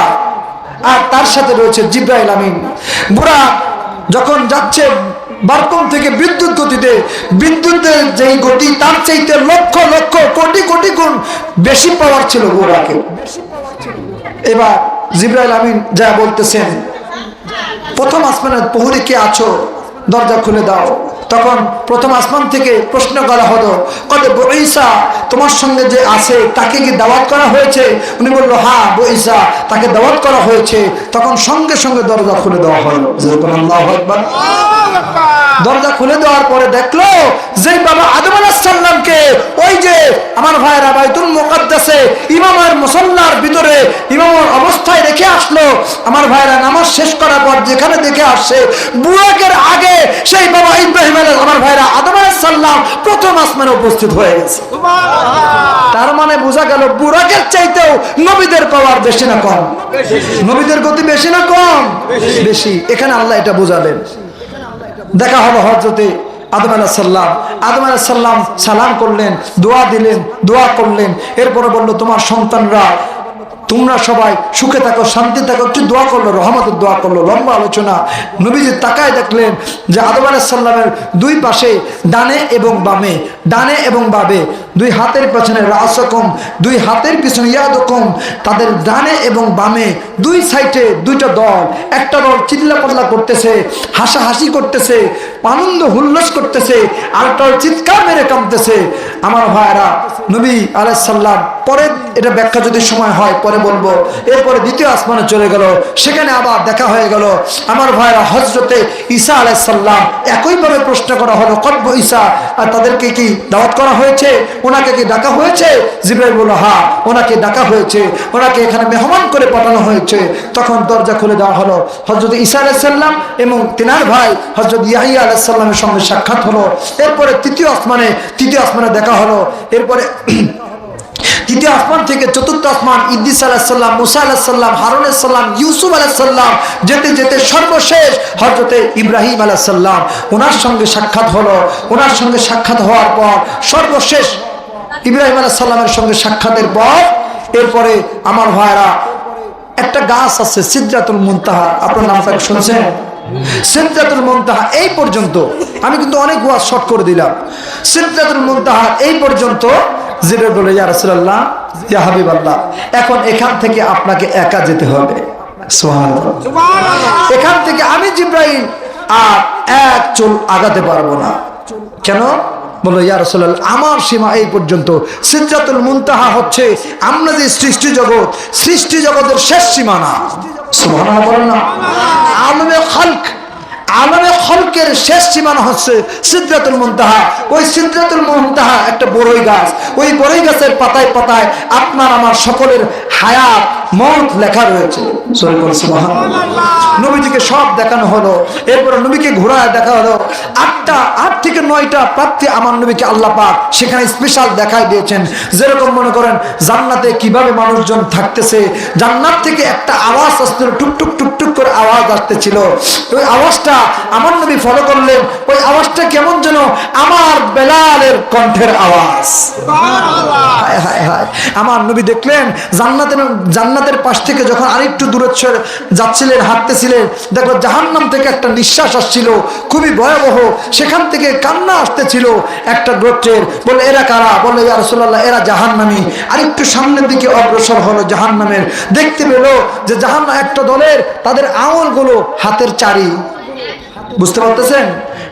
আর তার সাথে রয়েছে জিবরাইল আমিন। বুড়া যখন যাচ্ছে বারকম থেকে বিদ্যুৎ গতিতে, বিদ্যুতের যেই গতি তার চাইতে লক্ষ লক্ষ কোটি কোটি গুণ বেশি পাওয়ার ছিল বুড়াকে। এবার জিবরাইল আমিন যা বলতেছেন, প্রথম আসমানের প্রহরী কে আছো, দরজা খুলে দাও। তখন প্রথম আসমান থেকে প্রশ্ন করা হলো, কত বঈসা, তোমার সঙ্গে যে আছে তাকে কি দাওয়াত করা হয়েছে? উনি বললো হ্যাঁ বঈসা, তাকে দাওয়াত করা হয়েছে। তখন সঙ্গে সঙ্গে দরজা খুলে দেওয়া হলো। আল্লাহু আকবার। দরজা খুলে দেওয়ার পরে দেখলো যে বাবা আদম আলাইহিস সালামকে ওই যে আমার ভাইরা বাইতুল মুকাদ্দাসে ইমামের মুসাল্লার ভিতরে ইমামের অবস্থায় রেখে আসলো। আমার ভাইরা নামাজ শেষ করার পর যেখানে দেখে আসছে বুরাকের আগে সেই বাবা ইব্রাহিম আলাইহিস, আমার ভাইরা আদম আলাইহিস সালাম প্রথম আসমানে উপস্থিত হয়ে গেছে। তার মানে বোঝা গেল বুরাকের চাইতেও নবীদের পাওয়ার বেশি না কম? নবীদের গতি বেশি না কম? বেশি। এখানে আল্লাহ এটা বোঝালেন। দেখা হলো হযরতে আদম আলাইহিস সালাম। আদম আলাইহিস সালাম সালাম করলেন, দোয়া দিলেন, দোয়া করলেন। এরপরে বলল তোমার সন্তানরা তোমরা সবাই সুখে থাকো, শান্তি থাকো, একটু দোয়া করলো, রহমতের দোয়া করলো। লম্বা আলোচনা। নবীজি তাকায় দেখলেন যে আদম আলাইহিস সালামের দুই পাশে ডানে এবং বামে, ডানে এবং বামে দুই হাতের পেছনে রাসকুম, দুই হাতের পিছনে ইয়াদকুম, তাদের ডানে এবং বামে দুই সাইডে দুইটা দল। একটা দল চিল্লাপাল্লা করতেছে, হাসাহাসি করতেছে, আনন্দ হুল্লোস করতেছে, আরেকটা দল চিৎকার মেরে কাঁদতেছে। আমার ভাইরা নবী আলাইহিস সালাম পরে এটা ব্যাখ্যা যদি সময় হয় পরে বলবো। এরপরে দ্বিতীয় আসমানে চলে গেল, সেখানে আবার দেখা হয়ে গেল। আমার ভাইরা হযরতে ঈসা আলাইহিস সালাম একইভাবে প্রশ্ন করা হলো, কত ঈসা, আর তাদেরকে কি দাওয়াত করা হয়েছে? ওনাকে কি ডাকা হয়েছে? জিবরাইল বলল হ্যাঁ, ওনাকে ডাকা হয়েছে, ওনাকে এখানে মেহমান করে পাঠানো হয়েছে। তখন দরজা খুলে দেওয়া হলো। হযরত ঈসা আলাইহিস সালাম এবং তিনার ভাই হযরত ইয়াহইয়া আলাইহিস সালামের সঙ্গে সাক্ষাৎ হলো। এরপরে তৃতীয় আসমানে দেখা হলো। এরপরে তৃতীয় আসমান থেকে চতুর্থ আসমান ইদ্রিস আলাইহিস সালাম, মুসা আলাইহিস সালাম, হারুন আলাইহিস সালাম, ইউসুফ আলাইহিস সালাম, যেতে যেতে সর্বশেষ হযরতে ইব্রাহিম আলাইহিস সালাম, ওনার সঙ্গে সাক্ষাৎ হলো। ওনার সঙ্গে সাক্ষাৎ হওয়ার পর সর্বশেষ ইব্রাহিম আলাইহিস সালামের সঙ্গে সাক্ষাতের পর এরপরে আমার ভাইরা একটা গাছ আছে সিদরাতুল মুনতাহা, আপনার নামটা শুনছেন? সিদরাতুল মুনতাহা এই পর্যন্ত, আমি কিন্তু অনেক ওয়াজ শর্ট করে দিলাম। সিদরাতুল মুনতাহা এই পর্যন্ত জিবরাইল বলে ইয়া রাসূলুল্লাহ, ইয়া হাবিবাল্লাহ, এখন এখান থেকে আপনাকে একা যেতে হবে। সুবহানাল্লাহ। এখান থেকে আমি জিবরাইল আর এক চুল আগাতে পারবো না। কেন? বললো ইয়া রাসূলুল্লাহ, আমার সীমা এই পর্যন্ত। সিদরাতুল মুনতাহা হচ্ছে আমরা যে সৃষ্টি জগতের শেষ সীমানা। সুবহানাল্লাহ বলেন না? আলমে খলকের শেষ সীমানা হচ্ছে সিদরাতুল মুনতাহা। ওই সিদরাতুল মুনতাহা একটা বড়ই গাছ। ওই বড়ই গাছের পাতায় পাতায় আপনার আমার সকলের হায়াত মওত লেখা রয়েছে। সুবহানাল্লাহ। নবীজিকে সব দেখানো হলো। এরপর নবীকে ঘোরায় দেখা হলো। 8 থেকে 9টা প্রাপ্তি আমার নবীকে আল্লাহ পাক সেখানে স্পেশাল দেখাই দিয়েছেন। যেরকম মনে করেন জান্নাতে কিভাবে মানুষজন থাকতেছে, জান্নাত থেকে একটা আওয়াজ আসছিল, টুকটুক টুকটুক করে আওয়াজ আসতেছিল। ওই আওয়াজটা আমার নবী ফলো করলেন। ওই আওয়াজটা কেমন যেন আমার বেলালের কণ্ঠের আওয়াজ। হায় হায় হায়। আমার নবী দেখলেন জান্নাতের পাশ থেকে যখন আরেকটু দূরে যাচ্ছিলেন, হাঁটতেছিলেন, দেখো জাহান্নাম থেকে একটা নিঃশ্বাস আসছিল, খুবই ভয়াবহ। সেখান থেকে কান্না আসতেছিল একটা গোত্রের। বলে এরা কারা? বলে ইয়া রাসূলুল্লাহ, এরা জাহান্নামী। আরেকটু সামনের দিকে অগ্রসর হলো জাহান্নামের। দেখতে পেল যে জাহান্নাম একটা দলের তাদের আঙুলগুলো হাতের চারি, বুঝতে পারতেছেন?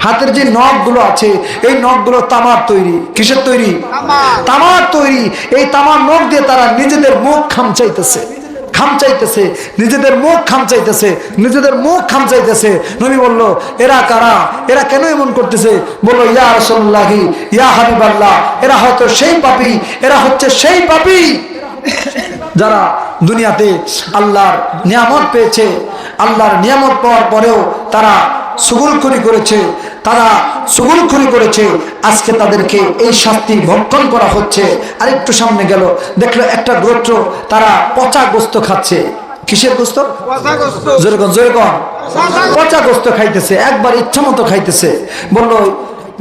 হাতের যে নখগুলো আছে এই নখগুলো তামার তৈরি। কিসের তৈরি? তামার তৈরি। এই তামার নখ দিয়ে তারা নিজেদের মুখ খামচাইতেছে, নিজেদের মুখ খামচাইতেছে। নবী বলল এরা কারা? এরা কেন এমন করতেছে? বলল ইয়া রাসূলুল্লাহ, ইয়া হাবিবাল্লাহ, এরা হচ্ছে সেই পাপী। যারা দুনিয়াতে আল্লাহর নিয়ামত পেয়েছে, আল্লাহর নিয়ামত পাওয়ার পরেও তারা সুগুলখুরি করেছে, তারা সুগুলখুরি করেছে, আজকে তাদেরকে এই শাস্তি ভক্ষণ করা হচ্ছে। আর একটু সামনে গেল, দেখলো একটা গোত্র তারা পচা গোস্ত খাচ্ছে। কিসের গোস্ত? যেরকম পচা গোস্ত খাইতেছে, একবার ইচ্ছা মতো খাইতেছে। বললো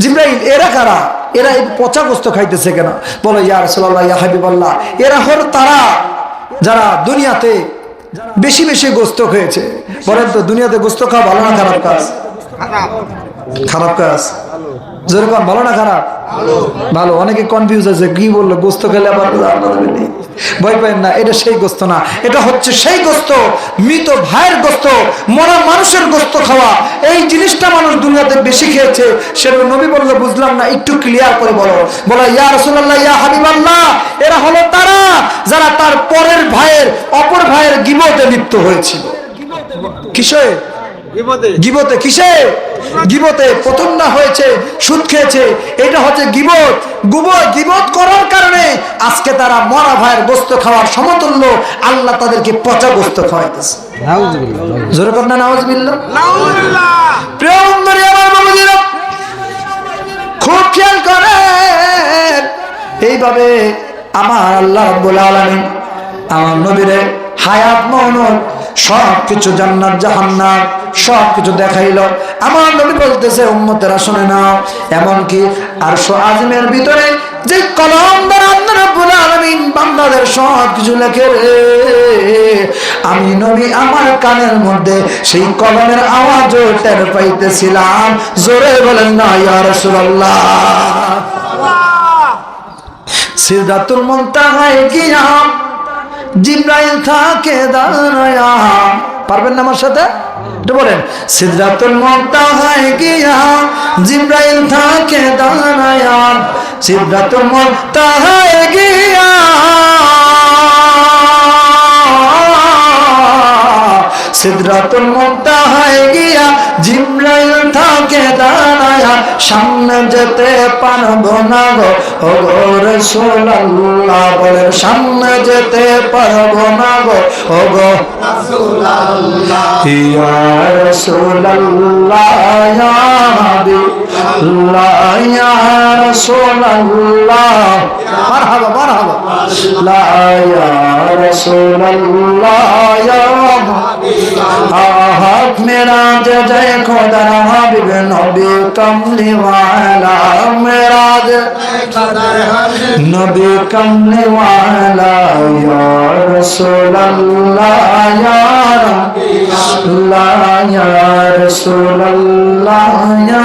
জিবরাইল, এরা কারা? এরা এই পচা গোস্ত খাইতেছে কেন? বলো ইয়া রাসূলুল্লাহ, ইয়া হাবিবাল্লাহ, এরা হলো তারা যারা দুনিয়াতে বেশি বেশি গোস্ত খেয়েছে। বলেন তো, দুনিয়াতে গোস্ত খাওয়া ভালো না খারাপ কাজ? খারাপ কাজ। যেরকম ভালো না খারাপ? ভালো। অনেকে কনফিউজ আছে, কি বললো গোস্ত খেলে আবার ভয় পাই না, এটা সেই গোস্ত না, এটা হচ্ছে সেই গোস্ত, মৃত ভাইয়ের গোস্ত, মরা মানুষের গোস্ত খাওয়া। এই জিনিসটা মানুষ দুনিয়াতে বেশি খেয়েছে। সেটা নবী বললো বুঝলাম না, একটু ক্লিয়ার করে বলো। বলো ইয়া রাসূলুল্লাহ, ইয়া হাবিবাল্লাহ, এরা হলো তারা যারা তার পরের ভাইয়ের, অপর ভাইয়ের গীবতে লিপ্ত হয়েছিল। কিসে? গীবতে। কিসে? গীবতে। প্রথম না হয়েছে সুদ খেয়েছে, এটা হচ্ছে গীবত। গীবত করার কারণে আজকে তারা মরা ভাইয়ের গোস্ত খাওয়ার সমতুল্য আল্লাহ তাদেরকে পচা গোস্ত খাওয়াইতেছে। জোরে কর না নাউজুবিল্লাহ। প্রিয় বন্ধুরা, আমার বাবুজিরা খুব খেয়াল করেন, এইভাবে আমার আল্লাহ রাব্বুল আলামিন আমার নবীরে হায়াত মওনত সবকিছু, জান্নাত জাহান্নাম সবকিছু দেখাইল। আমার নবী বলতেছে উম্মতেরা শুনে নাও, এমনকি আরশ আজিমের ভিতরে যে কলম দ্বারা আল্লাহ রাব্বুল আলামিন বান্দাদের সবকিছু লেখে, আমি নবী আমার কানের মধ্যে সেই কলমের আওয়াজও টের পাইতেছিলাম। জোরে বলেন না ইয়া রাসূলুল্লাহ। সিদরাতুল মুনতাহায় গিয়া জিবরাইল থাকে দাঁড়ায়া। পারবেন না আমার সাথে? একটু বলেন, সিদরাতুল মুনতাহায় গিয়া জিবরাইল থাকে দাঁড়ায়া। সিদরাতুল মুনতাহায় গিয়া সিদরাতুল মুনতাহায় গিয়া জিবরাইল থাকে দাঁড়ায়া। সামনে যেতে পারবো না গো ও রাসূলুল্লাহ, বলে সামনে যেতে পারবো না গো ও গো রাসূলুল্লাহ। ইয়া রাসূলুল্লাহ, ইয়া হাবিবাল্লাহ, ইয়া রাসূলুল্লাহ, মারহাবা মারহাবা, লা ইয়া রাসূলুল্লাহ, ইয়া হাবিবাল্লাহ। মেরা জয় খোদার হাবিব নবী কমলি ওয়ালা, মেরা নবী কমলি ওয়ালা, ইয়া রাসূলুল্লাহ, ইয়া রাসূলুল্লাহ, ইয়া রাসূলুল্লাহ, ইয়া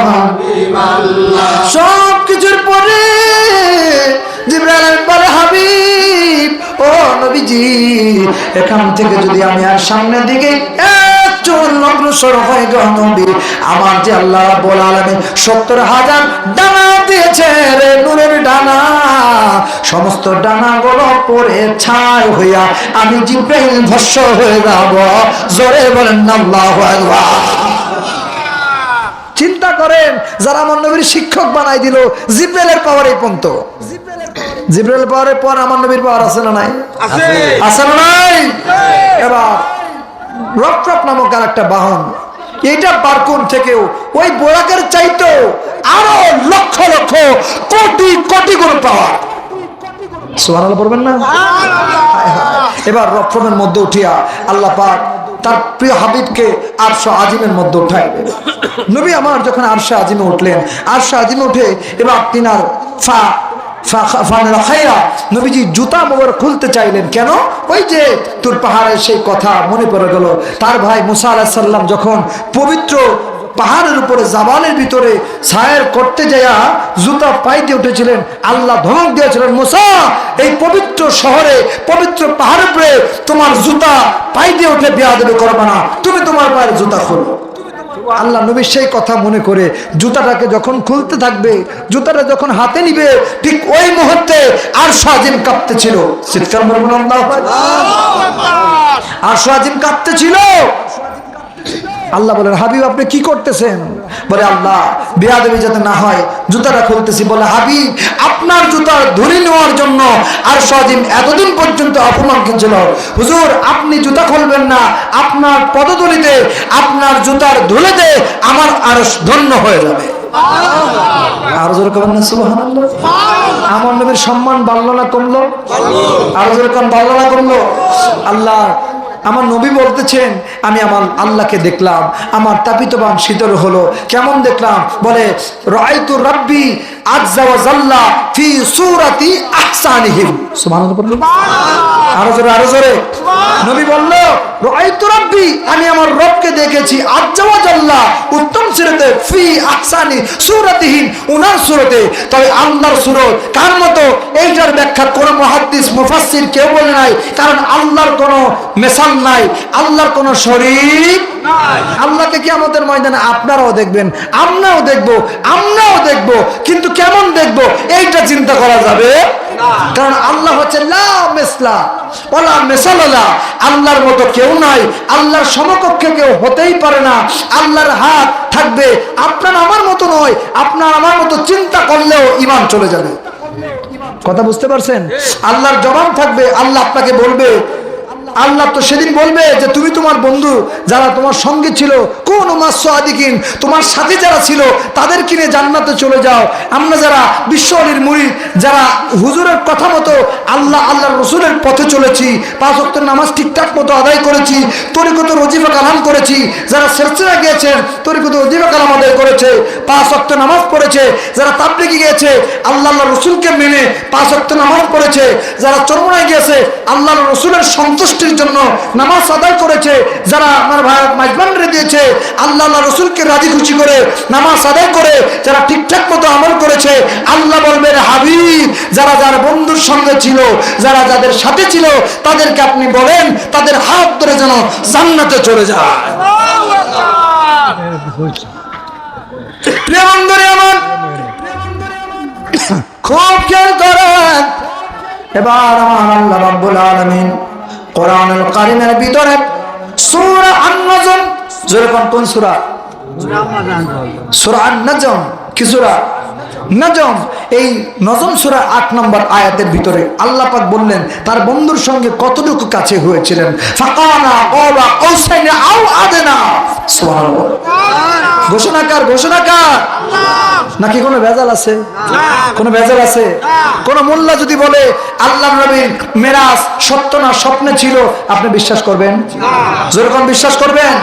হাবিবাল্লাহ। সব কিছুর পরে জিবরাইল বলে হাবিব, ও নবীজি, এখান থেকে যদি আমি আর সামনের দিকে অগ্রসর হয়ে গেল নবী, আমার যে আল্লাহ রাব্বুল আলামিন 70,000 ডানা দিয়েছে রে, নূরের ডানা, সমস্ত ডানাগুলো পরে ছাই হইয়া আমি জিবরাইল ভস্ম হয়ে যাব। জোরে বলেন আল্লাহু আকবার। চিন্তা করেন, যারা আমার নবীর শিক্ষক বানাই দিল, জিবরাইলের পাওয়ার এই পর্যন্ত। জিবরাইল পাওয়ারের পর আমার নবীর পাওয়ার আছে না নাই? আছে না নাই? এবার রফরফ নামক আর একটা বাহন, এইটা বারকুন থেকেও ওই বোরাকের চাইতো আরো লক্ষ লক্ষ কোটি কোটি গুণ পাওয়ার। সুবহানাল্লাহ পড়বেন না? এবার রফরফের মধ্যে উঠিয়া আল্লাহ পাক তার প্রিয় হাবিবকে আরশ আজিমের মধ্যে উঠায়। নবী আমার যখন আরশ আজিমে উঠলেন, আরশ আজিমে উঠে এবার তিনার নবীজি জুতা মোবারক খুলতে চাইলেন। কেন? ওই যে তুর পাহাড়ের সেই কথা মনে পড়ে গেল। তার ভাই মুসা আলাইহিস সালাম যখন পবিত্র পাহাড়ের উপরে জাবালের ভিতরে সায়ের করতে যাইয়া জুতা পাইতে উঠেছিলেন, আল্লাহ ধমক দিয়েছিলেন, মুসা, এই পবিত্র শহরে পবিত্র পাহাড়ের উপরে তোমার জুতা পাইতে উঠে বেয়াদবি করবে না, তুমি তোমার পায়ের জুতা খোলো। আল্লাহ নবী সেই কথা মনে করে জুতাটাকে যখন খুলতে থাকবে, জুতাটা যখন হাতে নিবে, ঠিক ওই মুহূর্তে আরশ আজিম কাঁপতেছিল। চিৎকার করবেন আল্লাহু আকবার। আরশ আজিম কাঁপতেছিল। আল্লাহ বলেন, হাবিব আপনি কি করতেছেন? বলে, আল্লাহ বেয়াদবি যাতে না হয় জুতাটা খুলতেছি। বলে, হাবিব আপনার জুতার ধুলি নেওয়ার জন্য আর সারাদিন এতদিন পর্যন্ত অপমান ছিল। হুজুর আপনি জুতা খুলবেন না, আপনার পদধূলিতে আপনার জুতার ধুলিতে আমার আরশ ধন্য হয়ে যাবে। আর জোরে করেন না সুবহানাল্লাহ। আমার নবীর সম্মান বাড়লো না কমলো? আর জোরে করেন, বাড়লো না কমলো? আল্লাহ আমার নবী বলতেছেন, আমি আমার আল্লাহকে দেখলাম, আমার তাপিতবান শীতল হলো। কেমন দেখলাম? বলে, রাআইতু রাব্বি আযজা ওয়া জাল্লা ফি সূরাতি আহসানিহিম। সুবহানাল্লাহ। আরো জোরে, আরো জোরে। নবী বলল, রাআইতু রাব্বি, আমি আমার রবকে দেখেছি, আযজা ওয়া জাল্লা উত্তম সূরতে, ফি আহসানি সূরাতিহিম, উনার সূরতে। তবে আল্লাহর সূরত কার মতো? এইটার ব্যাখ্যা কোন মুহাদ্দিস মুফাসসির কেউ বলে নাই, কারণ আল্লাহর কোনো মিসাল নাই, আল্লাহর কোনো শরীক নাই। আল্লাহকে কিয়ামতের ময়দানে আপনারাও দেখবেন, আমরাও দেখব, কিন্তু কেমন দেখব এইটা চিন্তা করা যাবে না, কারণ আল্লাহ হচ্ছে লা মিসলা ওয়ালা মিসালা, আল্লাহর মতো কেউ নাই, আল্লাহর সমকক্ষে কেউ হতেই পারে না। আল্লাহর হাত থাকবে, আপনার আমার মতো নয়, আপনার আমার মতো চিন্তা করলেও ঈমান চলে যাবে। কথা বুঝতে পারছেন? আল্লাহর জবান থাকবে, আল্লাহ আপনাকে বলবে, আল্লাহ তো সেদিন বলবে যে তুমি তোমার বন্ধু যারা তোমার সঙ্গে ছিল, কোন মাসসাদিকিন, তোমার সাথে যারা ছিল তাদের কিনে জান্নাতে চলে যাও। আমরা যারা বিশ্ব আলীর মুরিদ, যারা হুজুরের কথা মতো আল্লাহর রাসূলের পথে চলেছি, 5 ওয়াক্ত নামাজ ঠিকঠাক মতো আদায় করেছি, তরিকত ওজিফা কালাম করেছি, যারা সিলসিলা গিয়েছেন তরিকত ওজিফা কালাম আদায় করেছে, 5 ওয়াক্ত নামাজ পড়েছে, যারা তাবলীগে গিয়েছে আল্লাহর রাসূলকে মেনে 5 ওয়াক্ত নামাজ পড়েছে, যারা চরমনায় গিয়েছে আল্লাহর রাসূলের সন্তুষ্টি জন্য নামাজ আদায় করেছে, যারা আমার ভাই মাইজবান্ডারে দিয়েছে আল্লাহ রাসূলকে রাজি খুশি করে নামাজ আদায় করে, যারা ঠিকঠাক মতো আমল করেছে, আল্লাহ বলবেন, হাবিব যারা যার বন্ধুর সঙ্গে ছিল, যারা যাদের সাথে ছিল, তাদেরকে আপনি বলেন তাদের হাত ধরে যেন জান্নাতে চলে যায়। প্রিয় বন্ধুরা আমার, খুব খেয়াল করেন। এবার আমার আল্লাহ রাব্বুল আলামিন কোরআনুল কারীমের ভিতরে সূরা আন-নাজম, যেরকম কোন সূরা? সূরা আন-নাজম। কি সূরা? নাজম। এই নজম সূরা 8 নম্বর আয়াতের ভিতরে আল্লাহ পাক বললেন তার বন্ধুর সঙ্গে কতটুকু কাছে হয়েছিলেন। ফাকানা ক্বাবা কাউসাইনি আও আদনা। সুবহানাল্লাহ। ঘোষণাকার নাকি কোনো ভেজাল আছে? কোনো ভেজাল আছে? কোন মোল্লা যদি বলে আল্লাহর নবীর মেরাজ সত্য না স্বপ্নে ছিল, আপনি বিশ্বাস করবেন? যেরকম বিশ্বাস করবেন?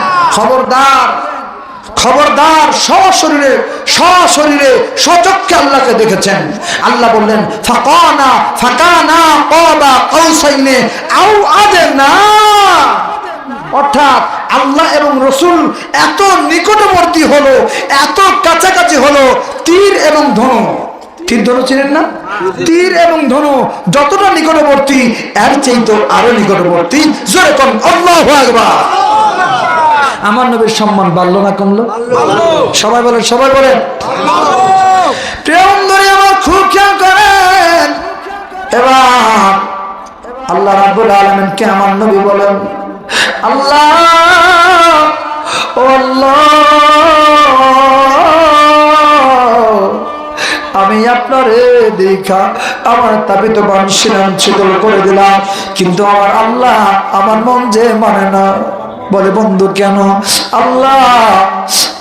খবরদার, সশরীরে সচক্ষে আল্লাহকে দেখেছেন। আল্লাহ বললেন ফাকানা ক্বাবা কাউসাইনি আও আদনা, অর্থাৎ আল্লাহ এবং রাসূল এত নিকটবর্তী হলো, এত কাছাকাছি হলো, তীর এবং ধনু। তীর ধনু চিনেন না? তীর এবং ধনু যতটা নিকটবর্তী, এর চাইতে আরো নিকটবর্তী। জোরে কোন আল্লাহু আকবার। আমার নবীর সম্মান বাড়লো না কমলো? সবাই বলেন। প্রিয় বন্ধুরা আমার, খুব খেয়াল করেন। এবার আল্লাহ রাব্বুল আলামিনকে আমার নবী বলেন, আল্লাহ আমি আপনারে দেখা আমার তাপিত বান শীতল করে দিলাম, কিন্তু আমার আল্লাহ আমার মন যে মানে না। বলে, বন্ধু কেন? আল্লাহ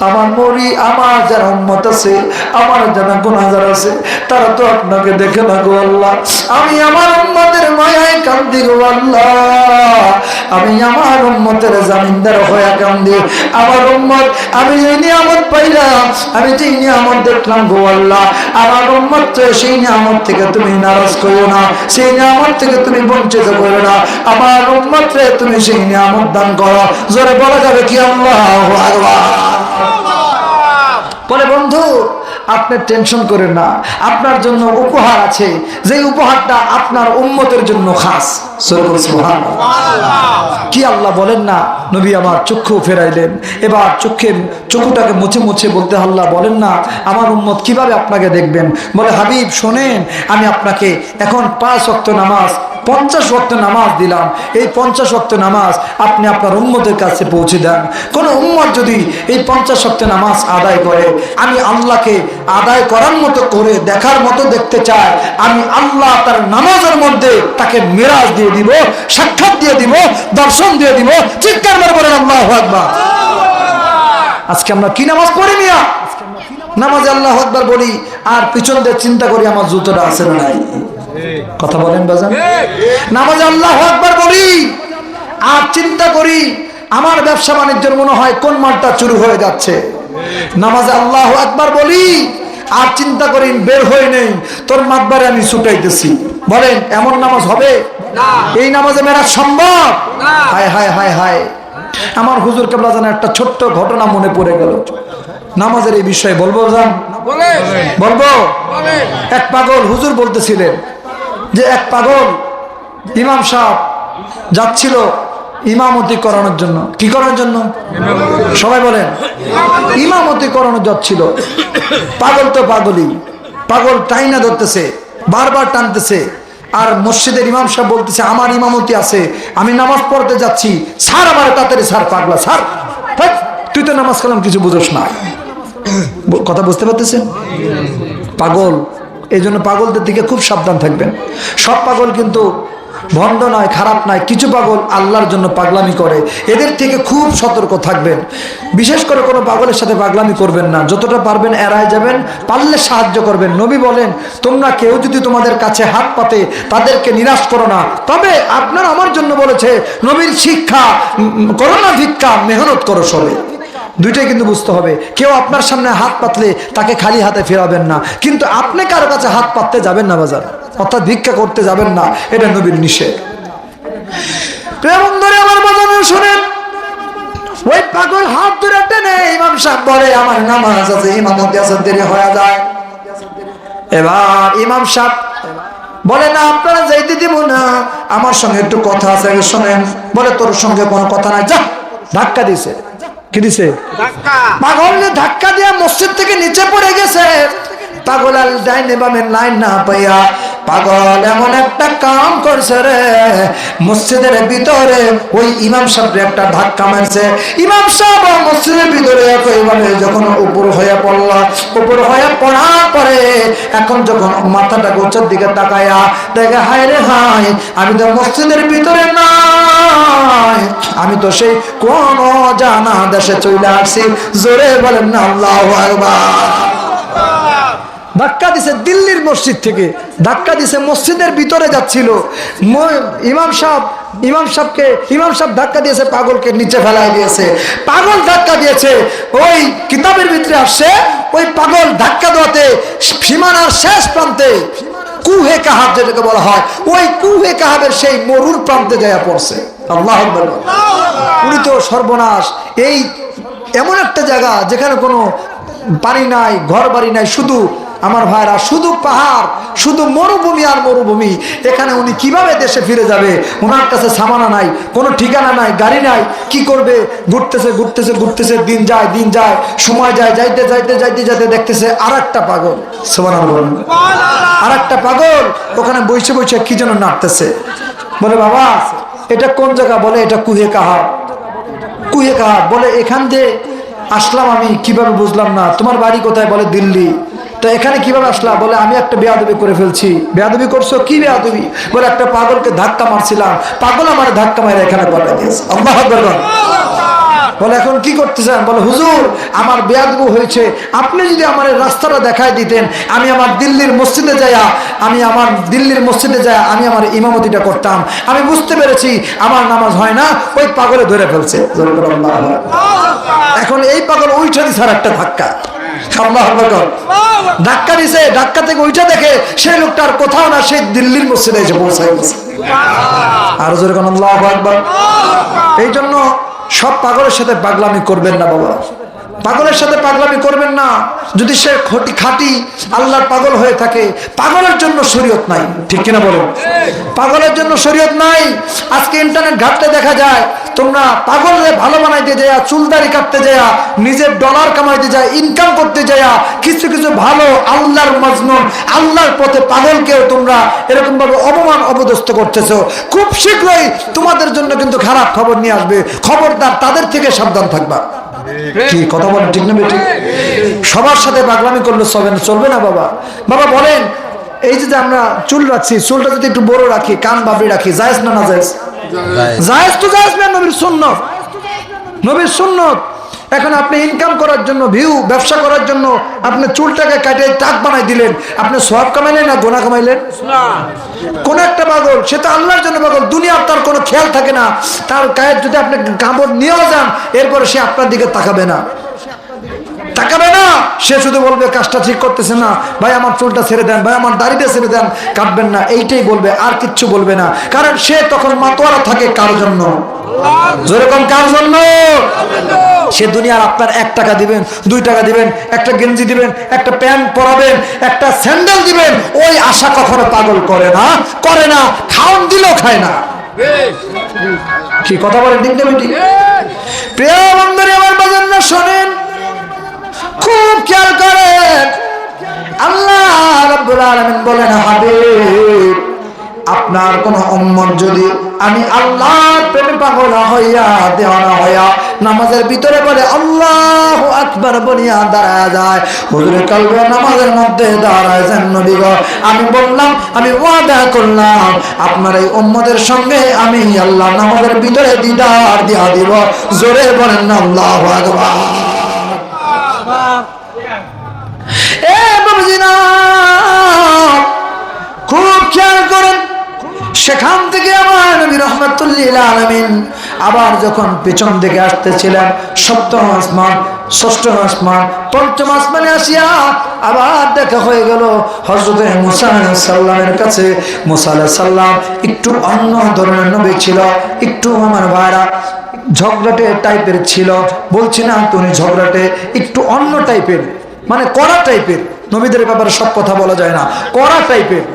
আমার আমার যারা উম্মত আছে, আমার যারা গুনাহগার আছে, তারা তো আপনাকে দেখে না গো আল্লাহ। আমি আমার উম্মতের মায়ায় কান্দি গো আল্লাহ, আমি আমার উম্মতের জামিনদার হয়ে কান্দি। আমার উম্মত, আমি যে নিয়ামত পাইলাম, আমি যে নিয়ামত দেখলাম গো আল্লাহ, আমার উম্মত সেই নিয়ামত থেকে তুমি নারাজ করো না, সেই নিয়ামত থেকে তুমি বঞ্চিত করো না। আমার উম্মতরে তুমি সেই নিয়ামত দান করো। জোরে বলা যাবে কি আল্লাহু আকবার? বলে, বন্ধু আপনি টেনশন করেন না, আপনার জন্য উপহার আছে, যে উপহারটা আপনার উম্মতের জন্য খাস। কি আল্লাহ বলেন না? নবী আমার চক্ষু ফেরাইলেন। এবার চক্ষুটাকে মুছে বলতে আল্লাহ বলেন না আমার উম্মত কিভাবে আপনাকে দেখবেন? বলে, হাবিব শোনেন, আমি আপনাকে এখন 5 ওয়াক্ত নামাজ 50 ওয়াক্ত নামাজ দিলাম, এই 50 ওয়াক্ত নামাজ আপনি আপনার উম্মতের কাছে পৌঁছে দেন। কোন উম্মত যদি এই 50 ওয়াক্ত নামাজ আদায় করে, আমি আল্লাহকে আদায় করার মতো করে দেখার মতো দেখতে চাই, আমি আল্লাহ তার নামাজের মধ্যে তাকে মিরাজ দিয়ে দিব, সাক্ষাৎ দিয়ে দিব, দর্শন দিয়ে দিব। চিৎকার করে বলেন আল্লাহু আকবার। আজকে আমরা কি নামাজ পড়ি মিয়া? নামাজে আল্লাহু আকবার বলি আর পিছন দিয়ে চিন্তা করি আমার জুতোটা আছে না নাই। কথা বলেন বাজান? নামাজে আল্লাহু আকবার বলি আর চিন্তা করি আমার ব্যবসা বাণিজ্যের মনে হয় কোন মালটা চুরি হয়ে যাচ্ছে। নামাজে আল্লাহু আকবার বলি আর চিন্তা করি বের হয়ে নেই, তোর মাতবারে আমি ছুটাইতেছি। বলেন এমন নামাজ হবে? এই নামাজে মেরা সম্ভব? হায় হায় হায় হায়। আমার হুজুর কেবলা জানা একটা ছোট্ট ঘটনা মনে পড়ে গেল নামাজের এই বিষয়ে। বলবো জান? বলবো। এক পাগল হুজুর বলতেছিলেন যে এক পাগল ইমাম সাহেব যাচ্ছিল ইমামতি করানোর জন্য। কি করানোর জন্য? সবাই বলেন। ইমামতি করানো যাচ্ছিল। পাগল তো পাগলই, পাগল টাইনা ধরতেছে, বারবার টানতেছে। আর মসজিদের ইমাম সাহেব বলতেছে আমার ইমামতি আছে, আমি নামাজ পড়তে যাচ্ছি, স্যার আমার তাড়াতাড়ি, স্যার পাগলা, স্যার তুই তো নামাজ কালাম কিছু বুঝোস না। কথা বুঝতে পারতেছেন? পাগল। এই জন্য পাগলদের দিকে খুব সাবধান থাকবেন। সব পাগল কিন্তু ভণ্ড নয়, খারাপ নয়। কিছু পাগল আল্লাহর জন্য পাগলামি করে, এদের থেকে খুব সতর্ক থাকবেন। বিশেষ করে কোনো পাগলের সাথে পাগলামি করবেন না, যতটা পারবেন এড়ায় যাবেন, পারলে সাহায্য করবেন। নবী বলেন তোমরা কেউ যদি তোমাদের কাছে হাত পাতে তাদেরকে নিরাশ করো না, তবে আপনার আমার জন্য বলেছে নবীর শিক্ষা করো না ভিক্ষা, মেহনত করো সবে। দুইটাই কিন্তু বুঝতে হবে। কেউ আপনার সামনে হাত পাতলে তাকে খালি হাতে ফেরাবেন না, কিন্তু আপনি কারো কাছে হাত পাততে যাবেন না বাজার, অর্থাৎ ভিক্ষা করতে যাবেন না, এটা নবীর নিষেধ। প্রেম ধরে আমার বাজানো শুনেন, ওই পাগল হাত ধরে টেনে ইমাম সাহেব বলে আমার নামাজ আছে, ইমামতি আছে, দেরি হয়ে যায়। এবার ইমাম সাহেব বলে না আপনারা যাইতে দিব না, আমার সঙ্গে একটু কথা আছে, শোনেন। বলে তোর সঙ্গে কোনো কথা নাই, যা। ধাক্কা দিছে। কি দিছে? পাগল ধাক্কা দিয়ে মসজিদ থেকে নিচে পড়ে গেছে। পাগল আর ডাইনে বামে লাইন না পাইয়া পাগল এমন একটা কাম করছে রে, মসজিদের ভিতরে ওই ইমাম সাহেব একটা ধাক্কা মারছে। ইমাম সাহেব মসজিদের ভিতরে একেবারে যখন উপর হয়ে পড়ল, উপর হয়ে পড়ার পরে এখন যখন মাথাটা গোচার দিকে তাকায়া দেখে হায় রে হায়, আমি তো মসজিদের ভিতরে নাই, আমি তো সেই কোন জানা দেশে চলে আসছি। জোরে বলেন না আল্লাহু আকবার। ধাক্কা দিছে দিল্লির মসজিদ থেকে, ধাক্কা দিছে মসজিদের ভিতরে যাচ্ছিল। ইমাম সাহেব ধাক্কা দিয়েছে, পাগলকে নিচে ফেলাই দিয়েছে। পাগল ধাক্কা দিয়েছে, ওই কিতাবের ভিতরে আসছে ওই পাগল ধাক্কা দেওয়াতে সীমানার শেষ প্রান্তে কুহে কাহাব যেটাকে বলা হয়, ওই কুহে কাহাবের সেই মরুর প্রান্তে যায় পড়ছে। আল্লাহু আকবার। উনি তো সর্বনাশ। এই এমন একটা জায়গা যেখানে কোনো বাড়ি নাই, ঘর বাড়ি নাই, শুধু আমার ভাইরা শুধু পাহাড়, শুধু মরুভূমি আর মরুভূমি। এখানে উনি কিভাবে দেশে ফিরে যাবে? ওনার কাছে সামানা নাই, কোনো ঠিকানা নাই, গাড়ি নাই, কি করবে? ঘুরতেছে ঘুরতেছে ঘুরতেছে, দিন যায় দিন যায়, সময় যায়, যাইতে যাইতে যাইতে যাইতে দেখতেছে আর একটা পাগল, আর একটা পাগল ওখানে বসে বসে কি যেন নাড়তেছে। বলে বাবা এটা কোন জায়গা? বলে এটা কুহে কাহাব। কুহে কাহাব। বলে এখান দিয়ে আসলাম আমি, কিভাবে বুঝলাম না। তোমার বাড়ি কোথায়? বলে দিল্লি। তো এখানে কিভাবে আসলা? বলে আমি একটা বেয়াদবি করে ফেলছি। বেয়াদবি করছো? কি বেয়াদবি? বলে একটা পাগলকে ধাক্কা মারছিলাম, পাগল আমার ধাক্কা মারে এখানে পাঠিয়ে দিয়েছে। আল্লাহু আকবার। বলে এখন কি করতে চান? বলে হুজুর আমার বেয়াদবি হয়েছে, আপনি যদি আমার রাস্তাটা দেখায় দিতেন, আমি আমার দিল্লির মসজিদে যাইয়া আমি আমার ইমামতিটা করতাম। আমি বুঝতে পেরেছি আমার নামাজ হয় না, ওই পাগলে ধরে ফেলছে। এখন এই পাগল ওইটা দিছে আর একটা ধাক্কা। ধাক্কা দিছে, ধাক্কা থেকে ওইটা দেখে সেই লোকটা আর কোথাও না, সেই দিল্লির মসজিদে এসে পৌঁছায় গেছে। আর জোরে কোন আল্লাহু আকবার। এই জন্য সব পাগলের সাথে পাগলামি করবেন না বাবা। পাগলের সাথে পাগলামি করবেন না। যদি সে খাঁটি আল্লাহর পাগল হয়ে থাকে, পাগলের জন্য শরীয়ত নাই, ঠিক কিনা বলুন? পাগলের জন্য শরীয়ত নাই। আজকে ইন্টারনেট ঘাটতে দেখা যায় তোমরা পাগলরে ভালো বানাইতে যায়, চুলদারি কাটতে যায়, নিজের ডলার কামাইতে যায়, ইনকাম করতে যায়, কিছু কিছু ভালো আল্লাহর মজনুন আল্লাহর পথে পাগলকেও তোমরা এরকম ভাবে অপমান অপদস্থ করতেছো। খুব শীঘ্রই তোমাদের জন্য কিন্তু খারাপ খবর নিয়ে আসবে। খবরদার, তাদের থেকে সাবধান থাকবা। কি কথা বলেন, ঠিক না বেঠিক? সবার সাথে পাগলামি করলে চলবে না বাবা। বাবা বলেন, এই যে আমরা চুল রাখছি, চুলটা যদি একটু বড় রাখি, কান বাবরি রাখি, জায়েজ না না জায়েজ? জায়েজ তো জায়েজ না, নবীর সুন্নাত, নবীর সুন্নাত। এখন আপনি ইনকাম করার জন্য, ভিউ ব্যবসা করার জন্য আপনি চুলটাকে কাটে টাক বানাই দিলেন, আপনি সওয়াব কামাইলেন না গুনাহ কামাইলেন? কোন একটা পাগল, সে তো আল্লাহর জন্য পাগল, দুনিয়ার তার কোনো খেয়াল থাকে না। তার গায়ে যদি আপনি কাপড় নিয়েও যান, এরপরে সে আপনার দিকে তাকাবে না, তাকাবে না। সে শুধু বলবে কাজটা ঠিক করতেছে না, ভাই আমার চুলটা ছেড়ে দেন, ভাই আমার দাড়িটা ছেড়ে দেন, কাটবেন না, এইটাই বলবে, আর কিচ্ছু বলবে না। কারণ সে তখন মাতোয়ারা থাকে কার জন্য? যেরকম কার জন্য? সে দুনিয়ার আপনার 1 টাকা দিবেন, 2 টাকা দিবেন, একটা গেঞ্জি দিবেন, একটা প্যান্ট পরাবেন, একটা স্যান্ডেল দিবেন, ওই আশা কখনো পাগল করে না, করে না। খাওন দিলেও খায় না। কি কথা বলেন, ঠিক না বেঠিক? প্রিয় বন্ধুরা আমার বাজান না, শোনেন, খুব খেয়াল করেন। আল্লাহ রাব্বুল আলামিন বলেন, হাবিব আপনার কোন উম্মত যদি আমি আল্লাহর প্রেমে পাগল হইয়া দেওয়ানা হইয়া নামাজের ভিতরে বলে আল্লাহু আকবার বলিয়া দাঁড়ায় যায়, হুজুরে কালবে নামাজের মধ্যে দাঁড়ায় যান নবী গো, আমি বললাম, আমি ওয়াদা করলাম আপনার এই উম্মতের সঙ্গে আমি আল্লাহ নামাজের ভিতরে দিদার দিয়া দিব। জোরে বলেন না আল্লাহু আকবার। এ বাবুজিনা খুব খেয়াল করেন। সেখান থেকে আমার নবী রাহমাতুল লিল আলামিন আবার যখন পিছন দিকে আসতেছিলেন, সপ্তম আসমান, ষষ্ঠ আসমান, পঞ্চম আসমানে আসিয়া আবার দেখা হয়ে গেল হযরত মুসা আলাইহিস সালামের কাছে। মুসা আলাইহিস সালাম একটু অন্য ধরনের নবী ছিল, একটু আমার ভাইরা ঝগড়াটে টাইপের ছিল। বলছি না তুমি ঝগড়াটে, একটু অন্য টাইপের, মানে কড়া টাইপের। নবীদের ব্যাপারে সব কথা বলা যায় না, কড়া টাইপের।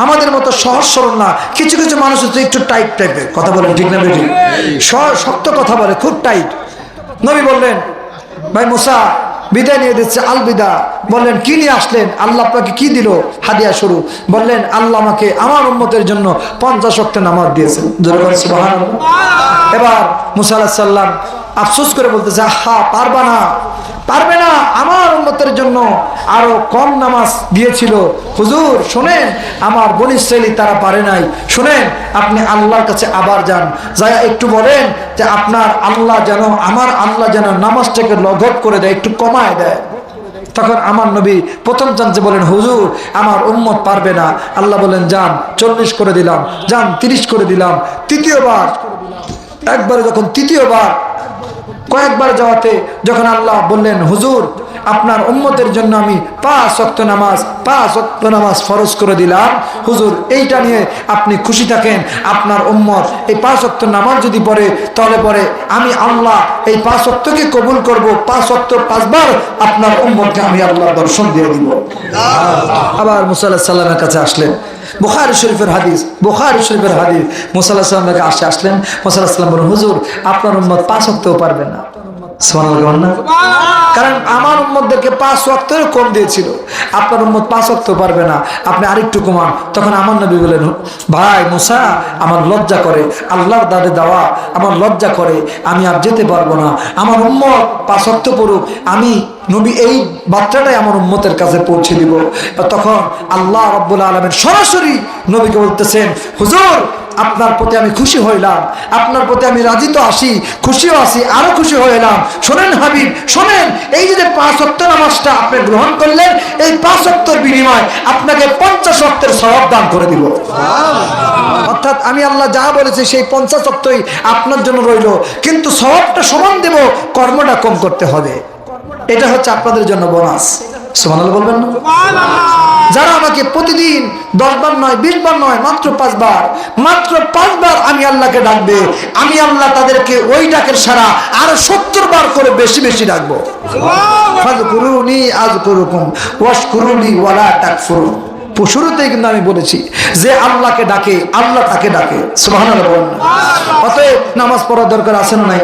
আমাদের মতো সহজ সরল না, কিছু কিছু মানুষ হচ্ছে একটু টাইট টাইপের। কথা বলেন, ঠিক না বেঠিক? শক্ত কথা বলে, খুব টাইট। নবী বললেন, ভাই মুসা বিদায় নিয়ে দিচ্ছে, আল বিদা। বললেন, কি নিয়ে আসলেন? আল্লাহ আপনাকে কি দিল হাদিয়া স্বরূপ? বললেন, আল্লাহ আমাকে আমার উম্মতের জন্য 50 ওয়াক্ত নামাজ দিয়েছেন। সুবহানাল্লাহ। এবার মুসা আলাইহিস সালাম আফসোস করে বলতেছে, আহা, পারবা না, পারবে না, আমার উম্মতের জন্য আরো কম নামাজ দিয়েছিল। হুজুর শোনেন, আমার বনী ইসরাইল তারা পারে নাই। শুনেন, আপনি আল্লাহর কাছে আবার যান, যাই একটু বলেন যে আপনার আল্লাহ যেন, আমার আল্লাহ যেন নামাজটাকে লঘব করে দেয়, একটু কমায় দেয়। তখন আমার নবী প্রথম চান্সে বলেন, হুজুর আমার উম্মত পারবে না। আল্লাহ বলেন, যান 40 করে দিলাম, যান 30 করে দিলাম। তৃতীয়বার, একবারে যখন তৃতীয়বার কয়েকবার যাওয়াতে যখন আল্লাহ বললেন, হুজুর আপনার উম্মতের জন্য আমি 5 ওয়াক্ত নামাজ ফরজ করে দিলাম, হুজুর এইটা নিয়ে আপনি খুশি থাকেন। আপনার উম্মত এই 5 ওয়াক্ত নামাজ যদি পড়ে, তাহলে পরে আমি আল্লাহ এই 5 ওয়াক্তকে কবুল করব। 5 ওয়াক্ত 5 বার আপনার উম্মতকে আমি আল্লাহ দর্শন দিয়ে দিব। আবার মুসা আলাইহিস সালামের কাছে আসলেন, বুখারী শরীফের হাদিস, বুখারী শরীফের হাদিস। মুসা আলাইহিস সালামের কাছে আসলেন, মুসা আলাইহিস সালাম বলেন, হুজুর আপনার উম্মত 5 ওয়াক্তও পারবে না। সুবহানাল্লাহ। কারণ আমার উম্মতদেরকে 5 ওয়াক্তের কম দিয়েছিল, আপনার উম্মত 5 ওয়াক্ত পারবে না, আপনি আরেকটু কমান। তখন আমার নবী বলেন, ভাই মুসা আমার লজ্জা করে, আল্লাহর দাদে দেওয়া আমার লজ্জা করে, আমি আর যেতে পারবো না। আমার উম্মত 5 ওয়াক্ত পড়ুক, আমি নবী এই বার্তাটাই আমার উম্মতের কাছে পৌঁছে দিব। তখন আল্লাহ রাব্বুল আলামিন সরাসরি নবীকে বলতেছেন, হুজুর আপনার প্রতি আমি খুশি হইলাম, আপনার প্রতি আমি রাজি তো আসি, খুশিও আসি, আরো খুশি হইলাম। শোনেন হাবিব, শোনেন, এই যে 5 ওয়াক্ত নামাজটা আপনি গ্রহণ করলেন, এই 5 ওয়াক্তের বিনিময় আপনাকে 50 ওয়াক্তের সওয়াব দান করে দিব। অর্থাৎ আমি আল্লাহ যা বলেছি সেই 50 ওয়াক্তই আপনার জন্য রইল, কিন্তু সওয়াবটা সমান দেব, কর্মটা কম করতে হবে। এটা হচ্ছে আপনাদের জন্য বোনাস। সুবহানাল্লাহ বলবেন না? যারা আমাকে প্রতিদিন 10 বার নয় 20 বার নয় মাত্র 5 বার, মাত্র 5 বার আমি আল্লাহকে ডাকবে, আমি আল্লাহ তাদেরকে ওই ডাকের সারা আরো 70 বার করে বেশি বেশি ডাকবো। ফাযকুরুনি আযকুরুকুম ওয়াশকুরুলি ওয়ালা তাকফুরুন। শুরুতেই কিন্তু আমি বলেছি যে আল্লাহকে ডাকে আল্লাহ তাকে ডাকে। সুবহানাল্লাহ বলেন। অতএব নামাজ পড়ার দরকার আছে না নাই?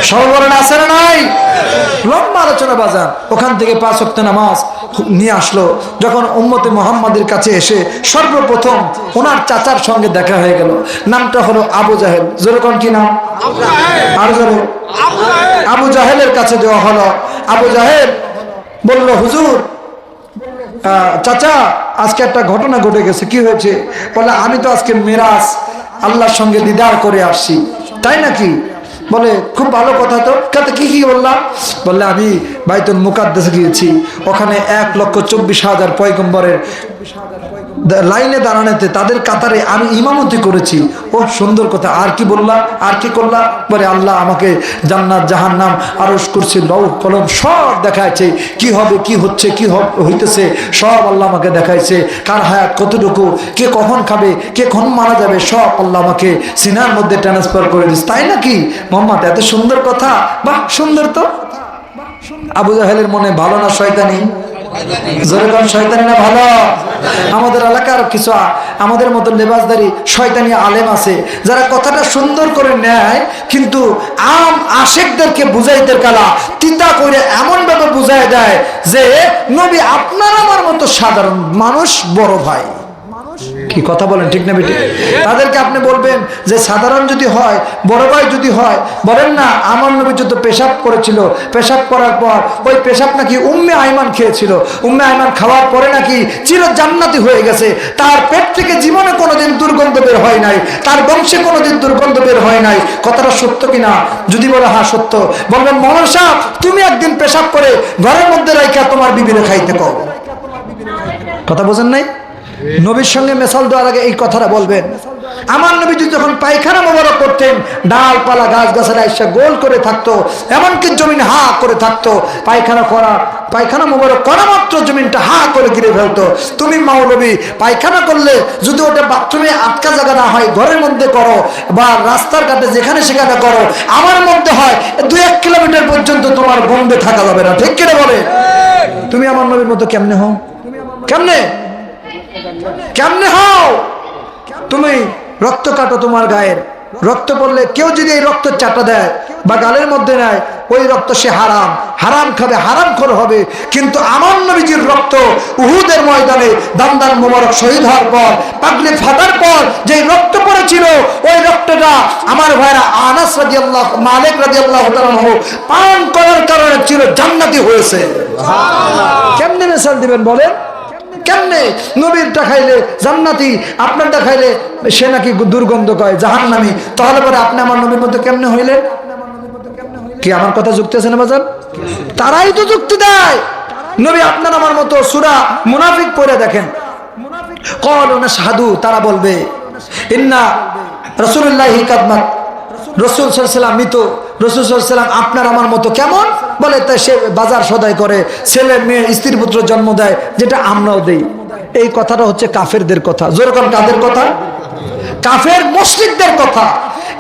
সবাই বলেন আছে না নাই? লম্বা আলোচনা বাজার, ওখান থেকে 5 ওয়াক্ত নামাজ নিয়ে আসলো। যখন উম্মতে মুহাম্মাদের কাছে এসে সর্বপ্রথম ওনার চাচার সঙ্গে দেখা হয়ে গেল। নামটা হলো আবু জাহেল। জোরে কোন কি নাম? আর জোরে। আবু জাহেলের কাছে দেওয়া হলো। আবু জাহেল বলল, হুজুর চাচা আজকে একটা ঘটনা ঘটে গেছে। কি হয়েছে? বলে আমি তো আজকে মেরাজ আল্লাহর সঙ্গে দিদার করে আসছি। তাই নাকি? বলে খুব ভালো কথা তো। কি কি বললাম? বললে আমি বাইতুল মুকাদ্দাসে গিয়েছি, ওখানে 1,24,000 পয়গম্বরের লাইনে দাঁড়ানোতে তাদের কাতারে আমি ইমামতি করেছি। ও সুন্দর কথা, আর কি বললা? আর কি করলা? বলে আল্লাহ আমাকে জান্নাত জাহান্নাম আরশ কুরসি লৌহ কলম সব দেখাইছে, কি হবে কি হচ্ছে কি হইতেছে সব আল্লাহ আমাকে দেখাইছে। কার হায়াত কতটুকু, কে কখন খাবে, কে কখন মারা যাবে, সব আল্লাহ আমাকে সিনার মধ্যে ট্রান্সফার করে দিচ্ছে। তাই নাকি মোহাম্মদ? এত সুন্দর কথা, বাহ সুন্দর তো। আবু জাহেলের মনে ভালো না শয়তানি? যেরকম শয়তানি না ভালো? আমাদের এলাকার কিছু আমাদের মতো লেবাসদারি শয়তানি আলেম আছে যারা কথাটা সুন্দর করে নেয়, কিন্তু আম আশেকদেরকে বুঝাইতে কালা তিতা করে এমন ভাবে বুঝাই দেয় যে নবী আপনার আমার মতো সাধারণ মানুষ বড় ভাই। কি কথা বলেন, ঠিক না বেটি? তাদেরকে আপনি বলবেন যে সাধারণ যদি হয়, বড় ভাই যদি হয়, বলেন না আমার নবী যত পেশাব করেছিল, পেশাব করার পর ওই পেশাব নাকি উম্মে আইমান খেয়েছিল, উম্মে আইমান খাওয়ার পরে নাকি চির জান্নাতি হয়ে গেছে, তার পেট থেকে জীবনে কোনোদিন দুর্গন্ধ বের হয় নাই, তার বংশে কোনোদিন দুর্গন্ধ বের হয় নাই। কথাটা সত্য কিনা? যদি বলে হ্যাঁ সত্য, বলবেন মৌলানা সাহেব তুমি একদিন পেশাব করে ঘরের মধ্যে রাইখা তোমার বিবিরে খাইতে কও। কথা বোঝেন নাই? নবীর সঙ্গে মেশাল দেওয়ার আগে এই কথাটা বলবেন। আমার নবী যখন পায়খানা মোবারক করতেন, ডালপালা গাছ গাছের আইসা গোল করে থাকতো, এমনকি জমিন হা করে থাকতো। পায়খানা মোবারক করা মাত্র জমিনটা হা করে ঘিরে ফেলতো। তুমি মাওলবী পায়খানা করলে যদি ওটা বাথরুমে আটকা জায়গা না হয়, ঘরের মধ্যে করো বা রাস্তার ঘাটে যেখানে সেখানে করো, আমার মধ্যে হয় 2-1 কিলোমিটার পর্যন্ত তোমার গন্ধে থাকা যাবে না। ঠিক কিনা বলে? তুমি আমার নবীর মতো কেমনে হও? কেমনে কেমনে হও? তুমি রক্ত কাটো, তোমার গায়ের রক্ত পড়লে কেউ যদি এই রক্ত চাটা দেয় বা গালের মধ্যে নেয়, ওই রক্ত সে হারাম, হারাম খাবে, হারাম খোর হবে। কিন্তু আমার নবীজির রক্ত উহুদের ময়দানে দান্দান মোবারক শহীদ হওয়ার পর, পাগড়ি ফাটার পর যে রক্ত পড়েছিল, ওই রক্তটা আমার ভাইরা আনাস রাদিয়াল্লাহু মালিক রাদিয়াল্লাহু তাআলা পান করার কারণে চির জান্নাতি হয়েছে। কেমনে মিশাল দিবেন বলেন? কেমনে? নবীরটা খাইলে জান্নাতি, আপনারটা খাইলে সে নাকি দুর্গন্ধ কয় জাহান্নামী। তাহলে পরে আপনি আমার নবীর মধ্যে কেমনে হইলেন? কি আমার কথা যুক্তি আছে না বাজার? তারাই তো যুক্তি দেয়। নবী আপনার আমার মতো সূরা মুনাফিক পড়ে দেখেন, ক্বালু নাশহাদু, তারা বলবে ইন্না রাসূলুল্লাহি কাদমাত, রাসূল সাল্লাল্লাহু আলাইহি ওয়াসাল্লাম মৃত, রাসূল সাল্লাল্লাহু আলাইহি ওয়াসাল্লাম আপনার আমার মতো কেমন? বলে তাই সে বাজার সদাই করে, ছেলে মেয়ে স্ত্রী পুত্র জন্ম দেয়, যেটা আমরাও দেই। এই কথাটা হচ্ছে কাফেরদের কথা। যেরকম কাদের কথা? কাফের মুশরিকদের কথা।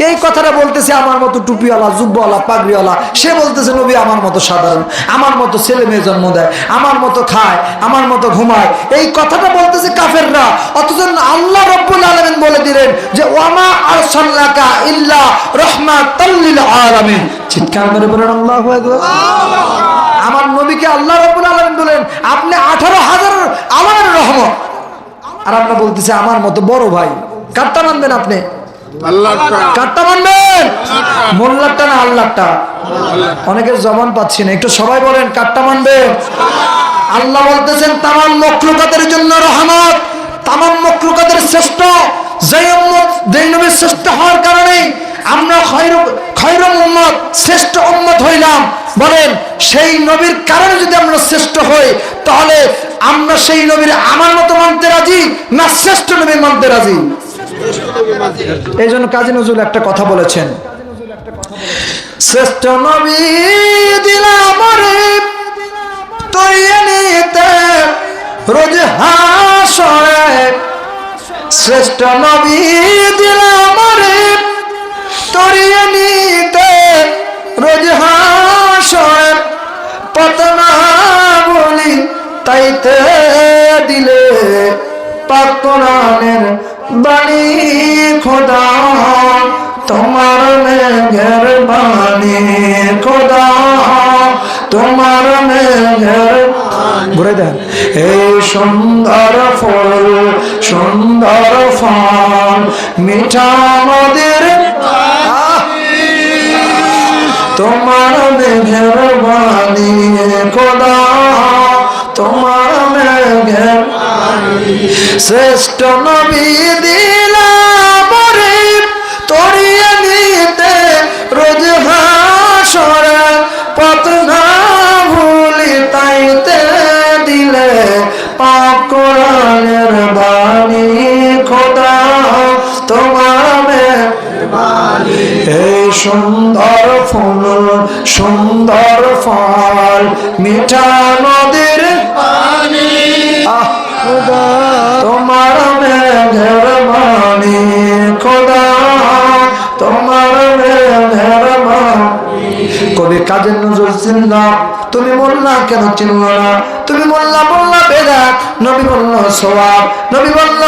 এই কথাটা বলতেছে আমার মতো টুপিওয়ালা, জুব্বাওয়ালা, পাগড়িওয়ালা, সে বলতেছে নবী আমার মতো সাধারণ, আমার মতো ছেলে মেয়ে জন্ম দেয়, আমার মতো খায়, আমার মতো ঘুমায়। এই কথাটা বলতেছে কাফেররা। অথচ আল্লাহ রাব্বুল আলামিন বলে দিলেন যে ওয়ামা আরসালনাকা ইল্লা রাহমাতাল লিল আলামিন। চিৎকার করে বলেন আল্লাহু আকবার। আমার নবীকে আল্লাহ রাব্বুল আলামিন বলেন আপনি 18,000 আলামের রহমত, আর আপনি বলতেছে আমার মতো বড় ভাই। কারটা মানবেন আপনি? কারটা মানবেন? মোল্লারটা না আল্লাহটা? অনেকের জবান পাচ্ছি না, একটু সবাই বলেন কারটা মানবেন? আল্লাহ বলতেছেন তামাম মখলুকাতের জন্য রহমত, তামাম মখলুকাতের শ্রেষ্ঠ, যেই উম্মত যেই নবীর শ্রেষ্ঠ হওয়ার কারণে আমরা খয়রুল উম্মত, শ্রেষ্ঠ উম্মত হইলাম। বলেন সেই নবীর কারণে যদি আমরা শ্রেষ্ঠ হই, তাহলে আমরা সেই নবীর আমার মতো মানতে রাজি না শ্রেষ্ঠ নবীর মানতে রাজি? এই জন্য কাজী নজরুল একটা কথা বলেছেন, শ্রেষ্ঠ নবী দিলাম রে তৈরি নিতে রোজ হাসরে শ্রেষ্ঠ নবী দিলাম রে তরিয়ে নিতে রোজ হাসরে পতনা বলি তাইতে দিলে পাক কোরআনের বাণী খোদা তোমার মেঘের বাণী খোদা তোমার মেঘের ঘুরে দেন এই সুন্দর ফুল সুন্দর ফল মিঠা নদীর তোমার মেঘের বাণী খোদা তোমার মেঘের শ্রেষ্ঠ নবী দিলাম রে তরিয়ে নিতে রোজ হাসরে পথ না ভুলি তাইতে দিলে পাক কোরআনের বাণী খোদা তোমার এই সুন্দর ফুল সুন্দর ফল মিঠা নদীর পানি তোমার মেঘের বাণী খোদা তোমার মেঘের বাণী। কবি কাজী নজরুল চিনলা তুমি মোল্লা কেন চিনল না তুমি মোল্লা মোল্লা বেদাত নবী বলল সওয়াব নবী বলল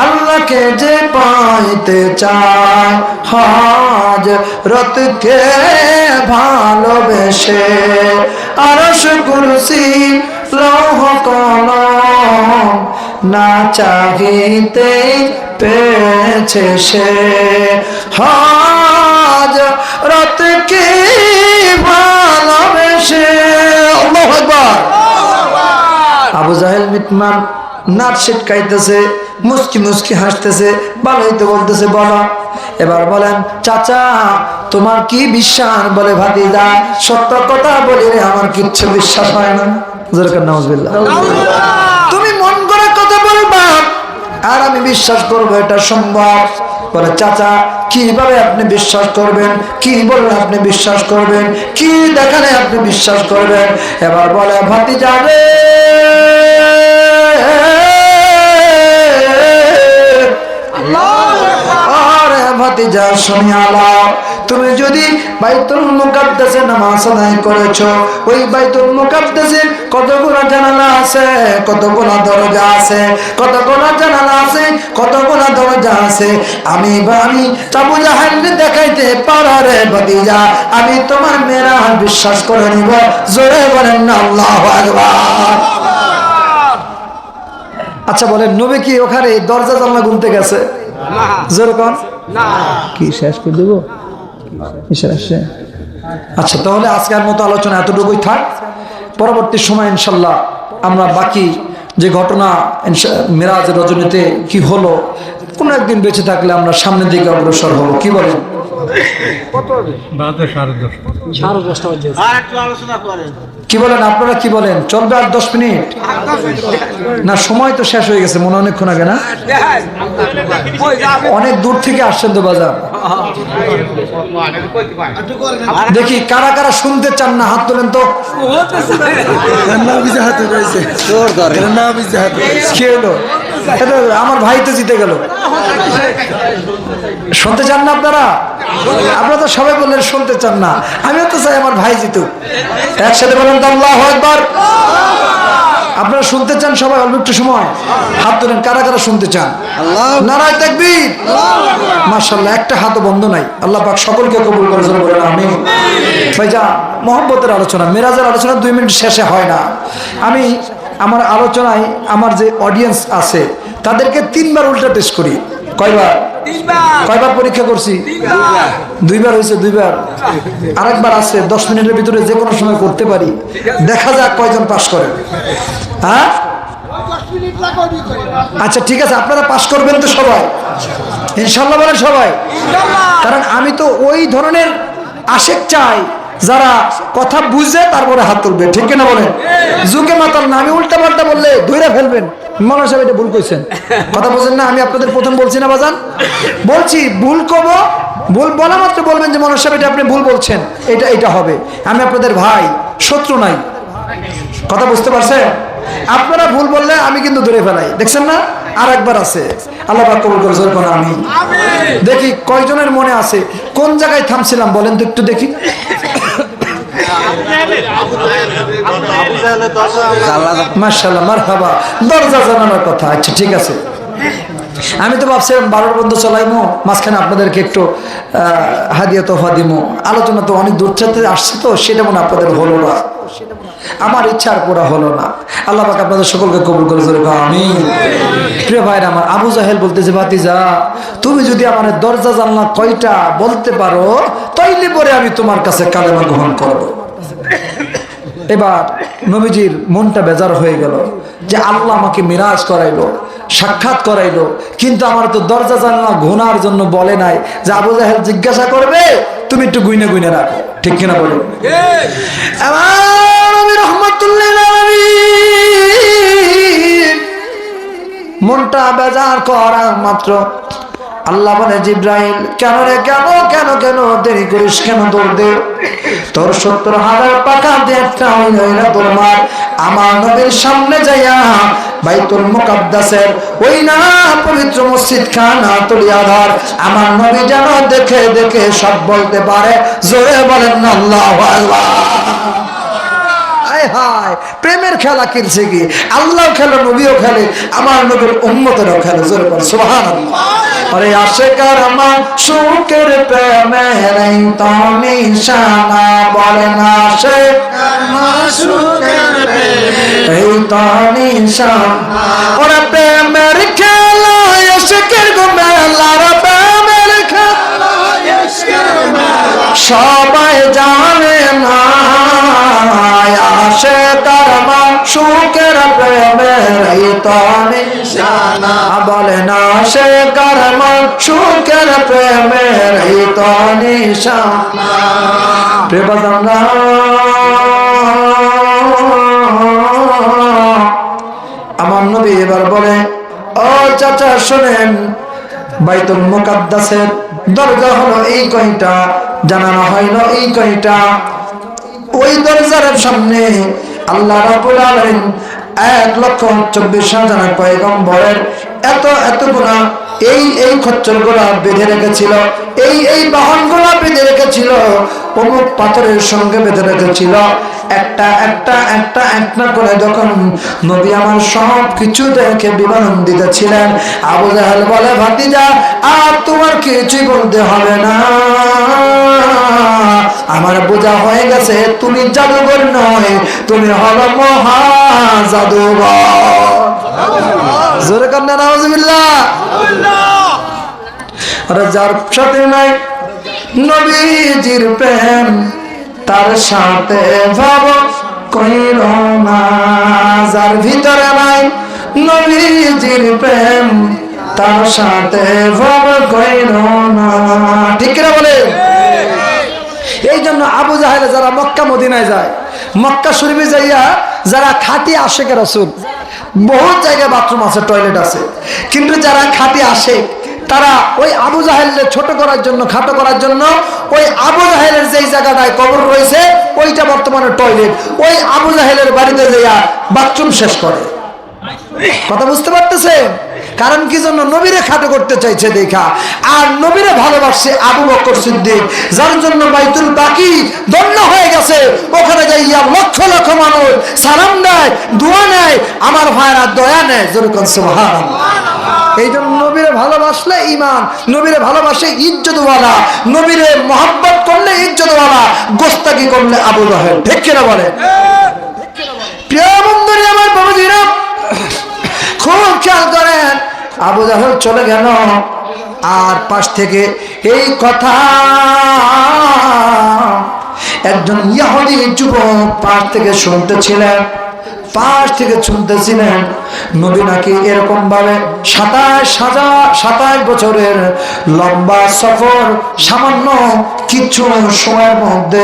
আল্লাহকে যে পাইতে চায় হাজ রতকে ভালোবেসে আরশ কুরসি লৌহ কলম না চাহিতে পেয়েছে সে হাজ রতকে ভালোবেসে। আল্লাহু আকবার। আবু জাহেল মিটমান নাট ছিটকাইতেছে মুস্কি মুস্কি হাসতেছে ভালোই তো বলতেছে বলো এবার বলেন চাচা তোমার কি বিশ্বাস বলে ভাতিজা সত্য কথা বলি রে আমার কিচ্ছু বিশ্বাস হয় না নাউজুবিল্লাহ তুমি মন করে কথা বলবা আর আমি বিশ্বাস করবো এটা সম্ভব বলে চাচা কিভাবে আপনি বিশ্বাস করবেন কি বললে আপনি বিশ্বাস করবেন কি দেখালে আপনি বিশ্বাস করবেন এবার বলে ভাতিজা রে ভাতিজা শুনিয়ালা তুমি যদি বাইতুল মুকাদ্দাসে নামাজ আদায় করেছো ওই বাইতুল মুকাদ্দাসে কতগুলো জানালা আছে কতগুলো দরজা আছে কতগুলো জানালা আছে কতগুলো দরজা আছে আমি আবু জাহেল দেখাইতে পারো রে ভাতিজা আমি তোমার মেরাজ বিশ্বাস করে নিব জোরে বলেন না আল্লাহু আকবার। আচ্ছা বলেন নবী কি ওখানে দরজা জানলা গুনতে গেছে জোরে কোন না কি শেষ করে দেব আচ্ছা তাহলে আজকের মতো আলোচনা এতটুকুই থাক পরবর্তী সময় ইনশাল্লাহ আমরা বাকি যে ঘটনা মেরাজের রজনীতে কি হলো কোনো একদিন বেঁচে থাকলে আমরা সামনের দিকে অগ্রসর হবো কি বলেন কি বলেন আপনারা কি বলেন চলবে আর 10 মিনিট না সময় তো শেষ হয়ে গেছে মনে অনেকক্ষণ আগে না অনেক দূর থেকে আসছেন তো বাজার দেখি কারা কারা শুনতে চান না হাত তোলেন তো কি হলো আমার ভাই তো জিতে গেল শুনতে চান না আপনারা আপনারা তো সবাই বললেন শুনতে চান না আমিও তো চাই আমার ভাই জিতুক একসাথে বলেন তো আল্লাহু আকবার। আপনারা শুনতে চান সবাই অল্প একটু সময় হাত তোলেন কারা কারা শুনতে চান নারায়ে তাকবীর মাশাআল্লাহ একটা হাতও বন্ধ নাই আল্লাহ পাক সকলকে কবুল করে বলেন আমিন। ভাইজান মহব্বতের আলোচনা মেরাজের আলোচনা 2 মিনিট শেষে হয় না আমি আমার আলোচনায় আমার যে অডিয়েন্স আছে তাদেরকে 3 বার উল্টা টেস্ট করি কয়বার কয়বার পরীক্ষা করছি 2 বার হয়েছে 2 বার আরেকবার আছে 10 মিনিটের ভিতরে যে কোনো সময় করতে পারি দেখা যাক কয়জন পাস করে হ্যাঁ আচ্ছা ঠিক আছে আপনারা পাস করবেন তো সবাই ইনশাআল্লাহ বলেন সবাই কারণ আমি তো ওই ধরনের আশেক চাই যারা কথা বুঝে তারপরে হাত তুলবে ঠিক কিনা বলেন যুগে মাতাল না আমি উল্টা পাল্টা বললে ধরে ফেলবেন মনে সাহেব এটা ভুল কইছেন কথা বলছেন না আমি আপনাদের প্রথম বলছি না বাজান বলছি ভুল করবো ভুল বলা মাত্র বলবেন যে মনে সাহেব এটা আপনি ভুল বলছেন এটা হবে আমি আপনাদের ভাই শত্রু নাই কথা বুঝতে পারছেন আপনারা ভুল বললে আমি কিন্তু ধরে ফেলাই, দেখছেন না? আর একবার আছে, আল্লাহ পাক কবুল করে জোরে বলেন আমিন। দেখি কয়জনের মনে আছে কোন জায়গায় থামছিলাম বলেন তো একটু দেখি। মাশাআল্লাহ, মারহাবা, দরজা জানানোর কথা। আচ্ছা ঠিক আছে, আমি তো ভাবছিলাম 12 বন্ধ চলাইমো, মাঝখানে আপনাদেরকে একটু হাদিয়া তোফা দিমো। আলোচনা তো অনেক দূর থেকে আসছে, তো সেটা মনে আপনাদের হলো না, আমার ইচ্ছা আর পুরা হলো না। আল্লাহ পাক আপনাদের সকলকে কবুল করে জোরে আমিন। প্রিয় ভাইরা আমার, আবু জাহেল বলতেছে, ভাতিজা তুমি যদি আমার দরজা জানলা কয়টা বলতে পারো, তাইলে পরে আমি তোমার কাছে কালেমা গ্রহণ করব। এবার নবীজির মনটা বেজার হয়ে গেল যে আল্লাহ আমাকে মিরাজ করাইলো, সাক্ষাৎ করাইলো, কিন্তু আমার তো দরজা জানলা ঘোনার জন্য বলে নাই যে আবু জাহেল জিজ্ঞাসা করবে তুমি একটু গুইনে গুইনে রাখো, ঠিক কিনা বলো? মনটা বেজার করা মাত্র আল্লাহ বলে, জিব্রাইল কেন রে, কেন কেন কেন দেরি করিস, কেন দৌড় দে, তোর 70,000 পাকা দিয়ে একটা হইল তোর মার আমার নবীর সামনে যাইয়া বাইতুল মুকাদ্দাসের ওই না পবিত্র মসজিদ খানা তুলিয়া ধর, আমার নবী যেন দেখে দেখে সব বলতে পারে। জোরে বলেন না আল্লাহু আকবার। হায়, প্রেমের খেলা খেলছে কি, আল্লাহ খেলে, নবীও খেলে, আমার নবীর উম্মতেরও খেলে। জোরে বলেন সুবহানাল্লাহ। আরে আশিকার আমার সুখের প্রেমের এই তো নিশানা, বলে না আশিকার আমার সুখের প্রেমের এই তো নিশানা, ওরে প্রেমের খেলা আশিকের গোমেলা, প্রেমের খেলা আশিকের মেলা, সবাই জানে না আশিকার আমার সুখের প্রেমের এই তো নিশানা, বলে না আশিকার আমার সুখের প্রেমের এই তো নিশানা। প্রেমদানা আমার নবী এবার বলে, ও চাচা শোনেন, বাইতুল মুকাদ্দাসের দরজা হলো এই কয়টা, জানানো হইলো এই কয়টা। ওই দরজার সামনে আল্লাহ রাব্বুল আলামিন 1,24,000 পয়গম্বরের এতগুলা এই খচ্চরগুলা বেঁধে রেখেছিল, এই বাহনগুলা বেঁধে রেখেছিল, অমুক পাথরের সঙ্গে বেঁধে রেখেছিল। একটা একটা একটা একটা করে যখন নবী আমার সব কিছু দেখে বিবরণ দিতেছিলেন, আবু জাহেল বলে, ভাতিজা আর তোমার কিছুই বলতে হবে না, আমার বোঝা হয়ে গেছে তুমি জাদুঘর নয়, তুমি হলো মহা জাদুঘর। জোরে কান্না নাউজুবিল্লাহ। আরে যার সাথে নাই নবীজির প্রেম, তার সাথে ভাব কইর না, যার ভিতরে নাই নবীজির প্রেম, তার সাথে ভাব কইর না, ঠিক কিনা বলে? এই জন্য আবু জাহেল যারা মক্কা মদিনায় যায়, মক্কা শরীফে যাইয়া যারা খাঁটি আশেক রাসূল, বহুত জায়গায় বাথরুম আছে, টয়লেট আছে, কিন্তু যারা খাঁটি আশেক তারা ওই আবু জাহেলকে ছোট করার জন্য, খাটো করার জন্য, ওই আবু জাহেলের যেই জায়গাটায় কবর রয়েছে ওইটা বর্তমানে টয়লেট, ওই আবু জাহেলের বাড়িতে যাইয়া বাথরুম শেষ করে। কথা বুঝতে পারতেছে? কারণ কি জন্য? নবীরে খাটো করতে চাইছে দেখা, আর নবীরে ভালোবাসছে আবু বকর সিদ্দিক, যার জন্য বাইতুল বাকি দণ্ড হয়ে গেছে। ওখানে যাইয়া লক্ষ লক্ষ মানুষ সালাম দেয়, দোয়া নেয়, আমার ভাইরা দয়া নেয়। যেরকম সুবহানাল্লাহ। এই জন্য নবীরে ভালোবাসলে ইমান, নবীরে ভালোবাসে ইজ্জতওয়ালা, নবীরে মহব্বত করলে ইজ্জতওয়ালা, গোস্তাকি করলে আবু জাহেল। ঠিক কিনা বলে? প্রিয় বন্ধুরা আমার, বাবাজিরা খুব খেয়াল করেন, আবু জাহেল চলে গেল, আর পাশ থেকে এই কথা একজন ইহুদি যুবক পাশ থেকে শুনতেছিলেন, নবী নাকি এরকম ভাবে 27 বছরের লম্বা সফর সামান্য কিছু সময়ের মধ্যে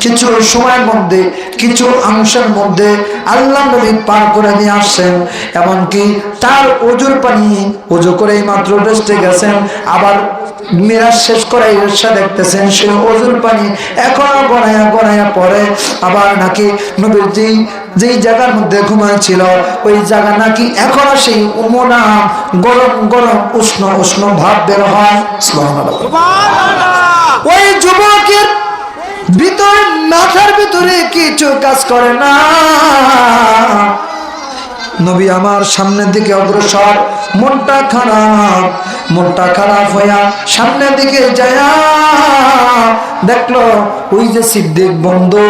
কিছু সময়ের মধ্যে, কিছু অংশের মধ্যে আল্লাহ নবী পার করে নিয়ে আসছেন। এমনকি তার ওজুর পানি, ওজু করেই মাত্র রেস্টে গেছেন, আবার মিরাজ শেষ করে এসে দেখতেছেন সেই ওজুর পানি এখনো গড়াইয়া গড়াইয়া পড়ে। আবার নাকি নবীর যেই জায়গার মধ্যে ঘুমাচ্ছিল ওই জায়গা নাকি এখনো সেই উমনা গরম গরম উষ্ণ উষ্ণ ভাব বের হয়। ওই যুবকের ভিতরে, মাথার ভিতরে কিছু কাজ করে না। নবী আমার সামনের দিকে অগ্রসর, মনটা খারাপ হইয়া সামনের দিকে যায় দেখলো ওই যে সিদ্দিক বন্ধু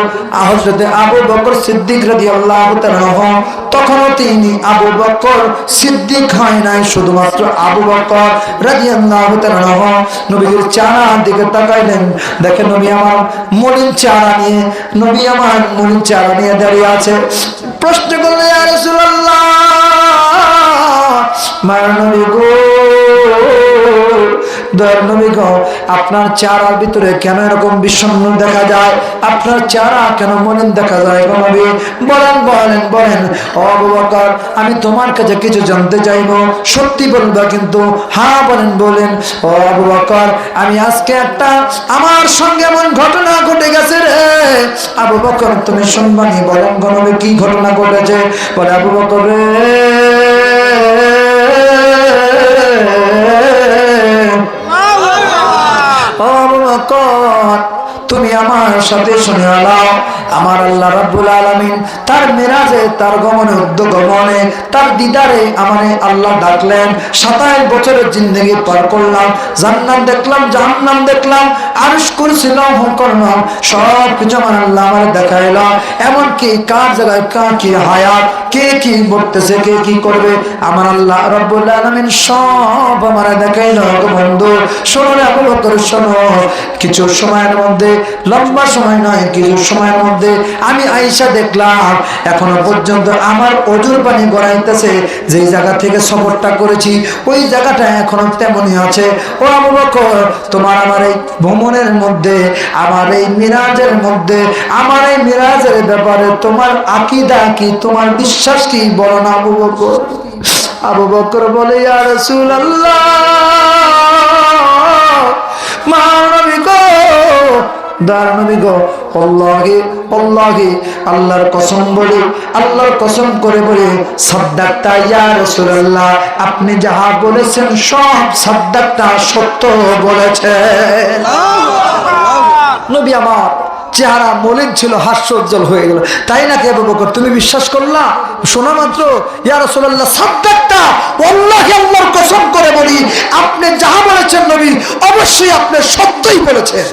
হযরত আবু বকর সিদ্দিক রাদিয়াল্লাহু তাআলা, তখনও তিনি আবু বকর সিদ্দিক হয় নাই, শুধুমাত্র আবু বকর রাদিয়াল্লাহু তাআলা। নবীর চেহারার দিকে তাকাইলেন, দেখেন নবী আমার মলিন চেহারা নিয়ে দাঁড়িয়ে আছে। প্রশ্ন করলেন, ইয়া রাসূলুল্লাহ, মায়া নবী গো, দয়ার নবী গো, আপনার চেহারার ভিতরে কেন এরকম বিষণ্ণ দেখা যায়? আপনার চেহারা কেন মলিন দেখা যায় গো নবী? বলেন। ও আবু বকর, আমি তোমার কাছে কিছু জানতে চাইবো, সত্যি বলবা কিন্তু? হ্যাঁ বলেন। ও আবু বকর, আমি আজকে আমার সঙ্গে এমন ঘটনা ঘটে গেছে রে। আবু বকর, তুমি শুনবানি? বলেন গো নবী, কি ঘটনা ঘটেছে? বলে, আবু বকর রে, তুমি আমার সাথে শুনে নাও, আমার আল্লাহ রাব্বুল আলামিন তার মিরাজে, তার গমনে, উদ্যগমনে, তার দিদারে আমারে আল্লাহ ডাকলেন। 27 বছরের জিন্দেগি পার করলাম, জান্নাত দেখলাম, জাহান্নাম দেখলাম, আরশ কুরসি লৌহ করলাম, সব কিছু আমার আল্লাহ আমারে দেখাইল। এমনকি কার জায়গায় কার কি হায়াত, কে কি করতেছে, কে কি করবে, আমার আল্লাহ রাব্বুল আলামিন সব আমারে দেখাইল। বন্ধু শোনো রে আবু বকর, শোনো, কিছু সময়ের মধ্যে, লম্বা সময় নয়, কিছু সময়ের মধ্যে আমি আয়েশা দেখলাম এখনো পর্যন্ত আমার ওজুর পানি গড়াইতেছে। যেই জায়গা থেকে সফরটা করেছি ওই জায়গাটা এখনো তেমনই আছে। ও আবু বকর, তোমার আমার এই ভ্রমণের মধ্যে, আমার এই মিরাজের মধ্যে, আমার এই মিরাজের ব্যাপারে তোমার আকীদা কি, তোমার বিশ্বাস কি, বলো না আবু বকর। আবু বকর বলে, ইয়া রাসূলুল্লাহ, আল্লাহর কসম করে বলে, সাদ্দাকতা ইয়া রাসূলুল্লাহ, আপনি যাহা বলেছেন সব সাদ্দাকতা, সত্য বলেছেন। নবী আমার চেহারা মলিন ছিল, হাস্যোজ্জ্বল হয়ে গেল। তাই নাকি আবু বকর, তুমি বিশ্বাস করলা? শোনা মাত্র, ইয়া রাসূলুল্লাহ, সাদ্দাকতা, ওয়াল্লাহি, আল্লাহর কসম করে বলি, আপনি যাহা বলেছেন নবী, অবশ্যই আপনি সত্যই বলেছেন।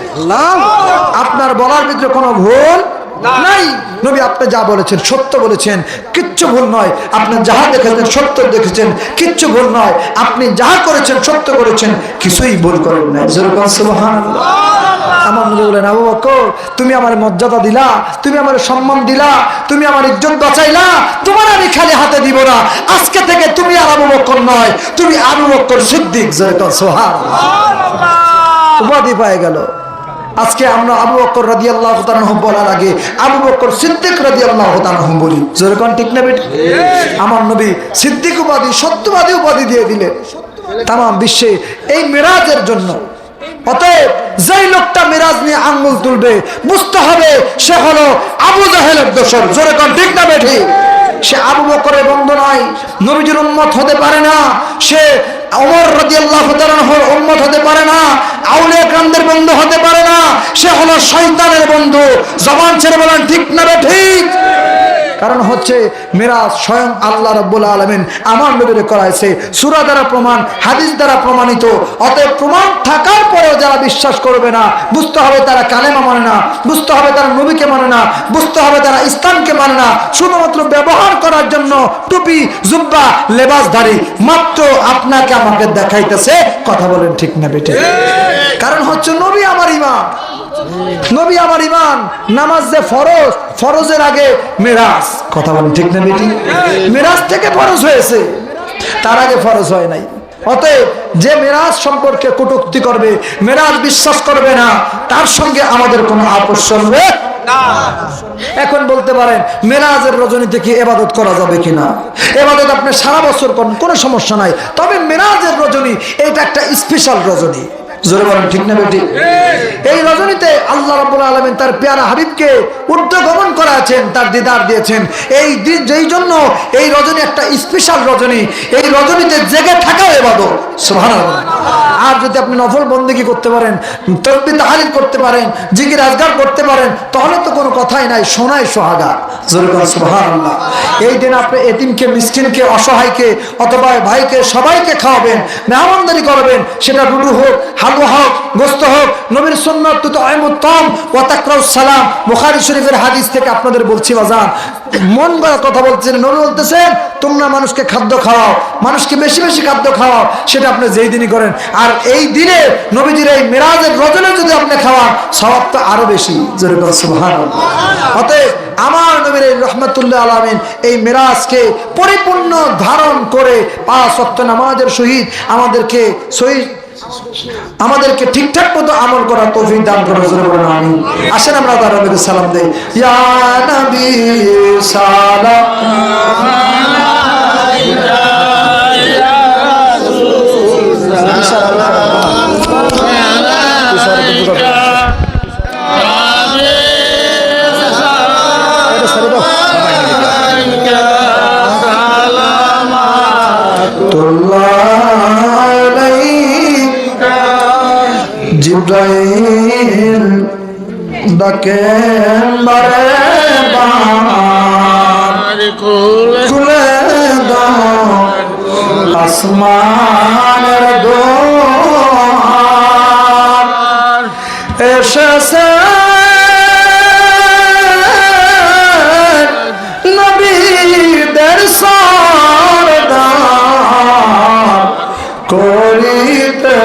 আপনার বলার ভিতরে কোনো ভুল নাই। নবী আপনি যা বলেছেন সত্য বলেছেন, কিচ্ছু ভুল নয়। আপনি যাহা দেখেছেন সত্য দেখেছেন, কিচ্ছু ভুল নয়। আপনি যাহা করেছেন সত্য করেছেন, কিছুই ভুল করেন নাই। যেরকম সুবহানাল্লাহ। আমার নবী বলেন, আবু বকর, তুমি আমার মর্যাদা দিলা, তুমি আমার সম্মান দিলা, তুমি আমার ইজ্জত বাঁচাইলা, তোমার আমি খালি হাতে দিব না। আজকে থেকে তুমি আর আবু বকর নয়, তুমি আবু বকর সিদ্দিক। যেরকম সুবহানাল্লাহ, উপাধি পায়ে গেল। আজকে আমরা আবু বকর রাদিয়াল্লাহু তাআলা বলার আগে আবু বকর সিদ্দিক রাদিয়াল্লাহু তাআলা বলি। যেরকম ঠিক না বেটা? আমার নবী সিদ্দিক উপাধি, সত্যবাদী উপাধি দিয়ে দিলেন তামাম বিশ্বে এই মিরাজের জন্য। অতএব যেই লোকটা মিরাজ নিয়ে আঙ্গুল তুলবে, বুঝতে হবে সে হলো আবু জাহেলের দোসর। যেরকম ঠিক না বেঠি? সে আবু বকরের বন্ধু নয়, নবীজির উম্মত হতে পারে না, সে ওমর রাদিয়াল্লাহু তাআলার উম্মত হতে পারে না, আউলিয়া কেরামদের বন্ধু হতে পারে না, সে হলো শয়তানের বন্ধু। জবান ছেড়ে বলেন ঠিক না ঠিক? কারণ হচ্ছে মিরাজ স্বয়ং আল্লাহ রাব্বুল আলামিন আমার নবীর করাইছে, সূরা দ্বারা প্রমাণ, হাদিস দ্বারা প্রমাণিত। অতএব প্রমাণ থাকার পরেও যারা বিশ্বাস করবে না, বুঝতে হবে তারা কালেমা মানে না, বুঝতে হবে তারা নবীকে মানে না, বুঝতে হবে তারা ইসলামকে মানে না। শুধুমাত্র ব্যবহার করার জন্য টুপি, জুব্বা, লেবাসধারী মাত্র আপনাকে আমাকে দেখাইতেছে। কথা বলেন ঠিক না বেটে? কারণ হচ্ছে নবী আমার ঈমান, নবী আমার ঈমান। নামাজ যে ফরজ, ফরজের আগে মিরাজ। কথা বলেন ঠিক না বেটি? মিরাজ থেকে ফরজ হয়েছে, তার আগে ফরজ হয় নাই। অতএব যে মিরাজ সম্পর্কে কটূক্তি করবে, মিরাজ বিশ্বাস করবে না, তার সঙ্গে আমাদের কোনো আপোষ চলবে এখন বলতে পারেন মেরাজের রজনীতে কি ইবাদত করা যাবে কিনা? ইবাদত আপনি সারা বছর করেন, কোনো সমস্যা নাই, তবে মেরাজের রজনী এটা একটা স্পেশাল রজনী। জোরে বলেন ঠিক না বেটি? এই রজনীতে আল্লাহ রাব্বুল আলামিন তার পেয়ারা হাবিবকে ঊর্ধ্বগমন করাছেন, তার দিদার দিয়েছেন। এই দিন যেই জন্য এই রজনী একটা স্পেশাল রজনী, এই রজনীতে জেগে থাকা ইবাদত। সুবহানাল্লাহ। আর যদি আপনি নফল বন্দেগী করতে পারেন, তাসবিহ তাহলিল করতে পারেন, জিকির আজকার করতে পারেন, তাহলে তো কোনো কথাই নাই, সোনায় সোহাগা। জোরে বলেন সুবহানাল্লাহ। এই দিন আপনি এতিমকে, মিসকিনকে, অসহায়কে অথবা ভাইকে সবাইকে খাওয়াবেন, মেহমানদারি করবেন, সেটা রুডু হোক, হালুয়া হোক, গোস্ত হোক। নবীর সুন্নাত তুতঈমুত তাম ওয়া তাকরাউস সালাম, বুখারী শরীফের হাদিস থেকে আপনাদের বলছি বাজান, মন গড়া কথা বলছেন। নবী বলতেছেন তোমরা মানুষকে খাদ্য খাওয়াও, মানুষকে বেশি বেশি খাদ্য খাওয়াও, সেটা আপনি যেই দিনই করেন। আর এই দিনে নবীজির এই মিরাজের রজনী যদি আপনি খাওয়ান, সওয়াব তো আরো বেশি। জোরে বলেন সুবহানাল্লাহ। অতএব আমার নবীর এই রাহমাতুল্লাহ আলামিন এই মিরাজকে পরিপূর্ণ ধারণ করে 5 ওয়াক্ত নামাজের সহিত আমাদেরকে ঠিকঠাক মতো আমল করার তৌফিক দান করুন। জোরে বলেন আমিন। আসেন আমরা তার নবীকে সালাম দেই। ইয়া নবী সালাম আলাইকা ইয়া জিব্রাইল ডাকেন বারে বার, খুলে দাও আসমানের দ্বার, এসেছে নবীদের সরদার, করিতে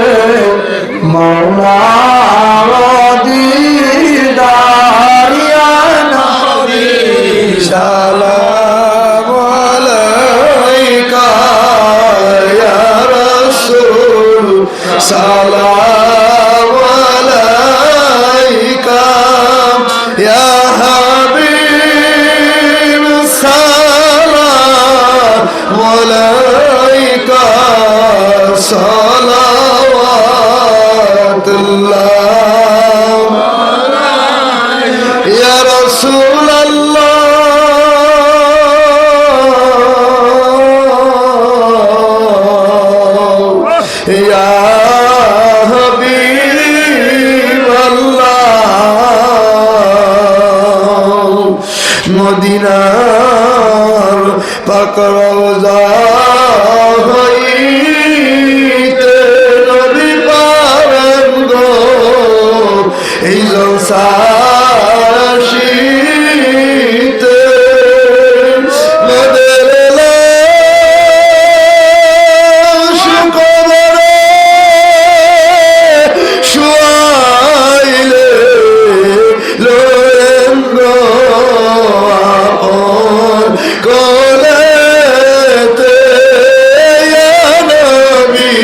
মওলার দিদার। ইয়া নবী সালাম আলাইকা ইয়া রাসূল সালাম আলাইকা ইয়া হাবিব সালাম আলাইকা সালাওয়াতুল্লাহ ইয়া রাসূলুল্লাহ ইয়া হাবিবাল্লাহ। মদিনার পাক রওজা হইতে নবী পারেন গো এই জলসাশীতে, মোদের লাশ কবরে শুয়াইলে লয়েন গো আপন কোলেতে। ইয়া নবী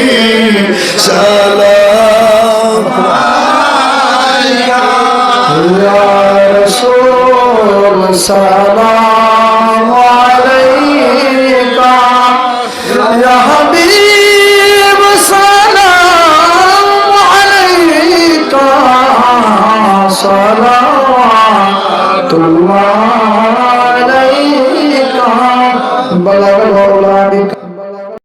সালাম আলাইকা ইয়া রাসূল সালাম আলাইকা ইয়া হাবিব সালাম আলাইকা সালাওয়াতুল্লাহ আলাইকা।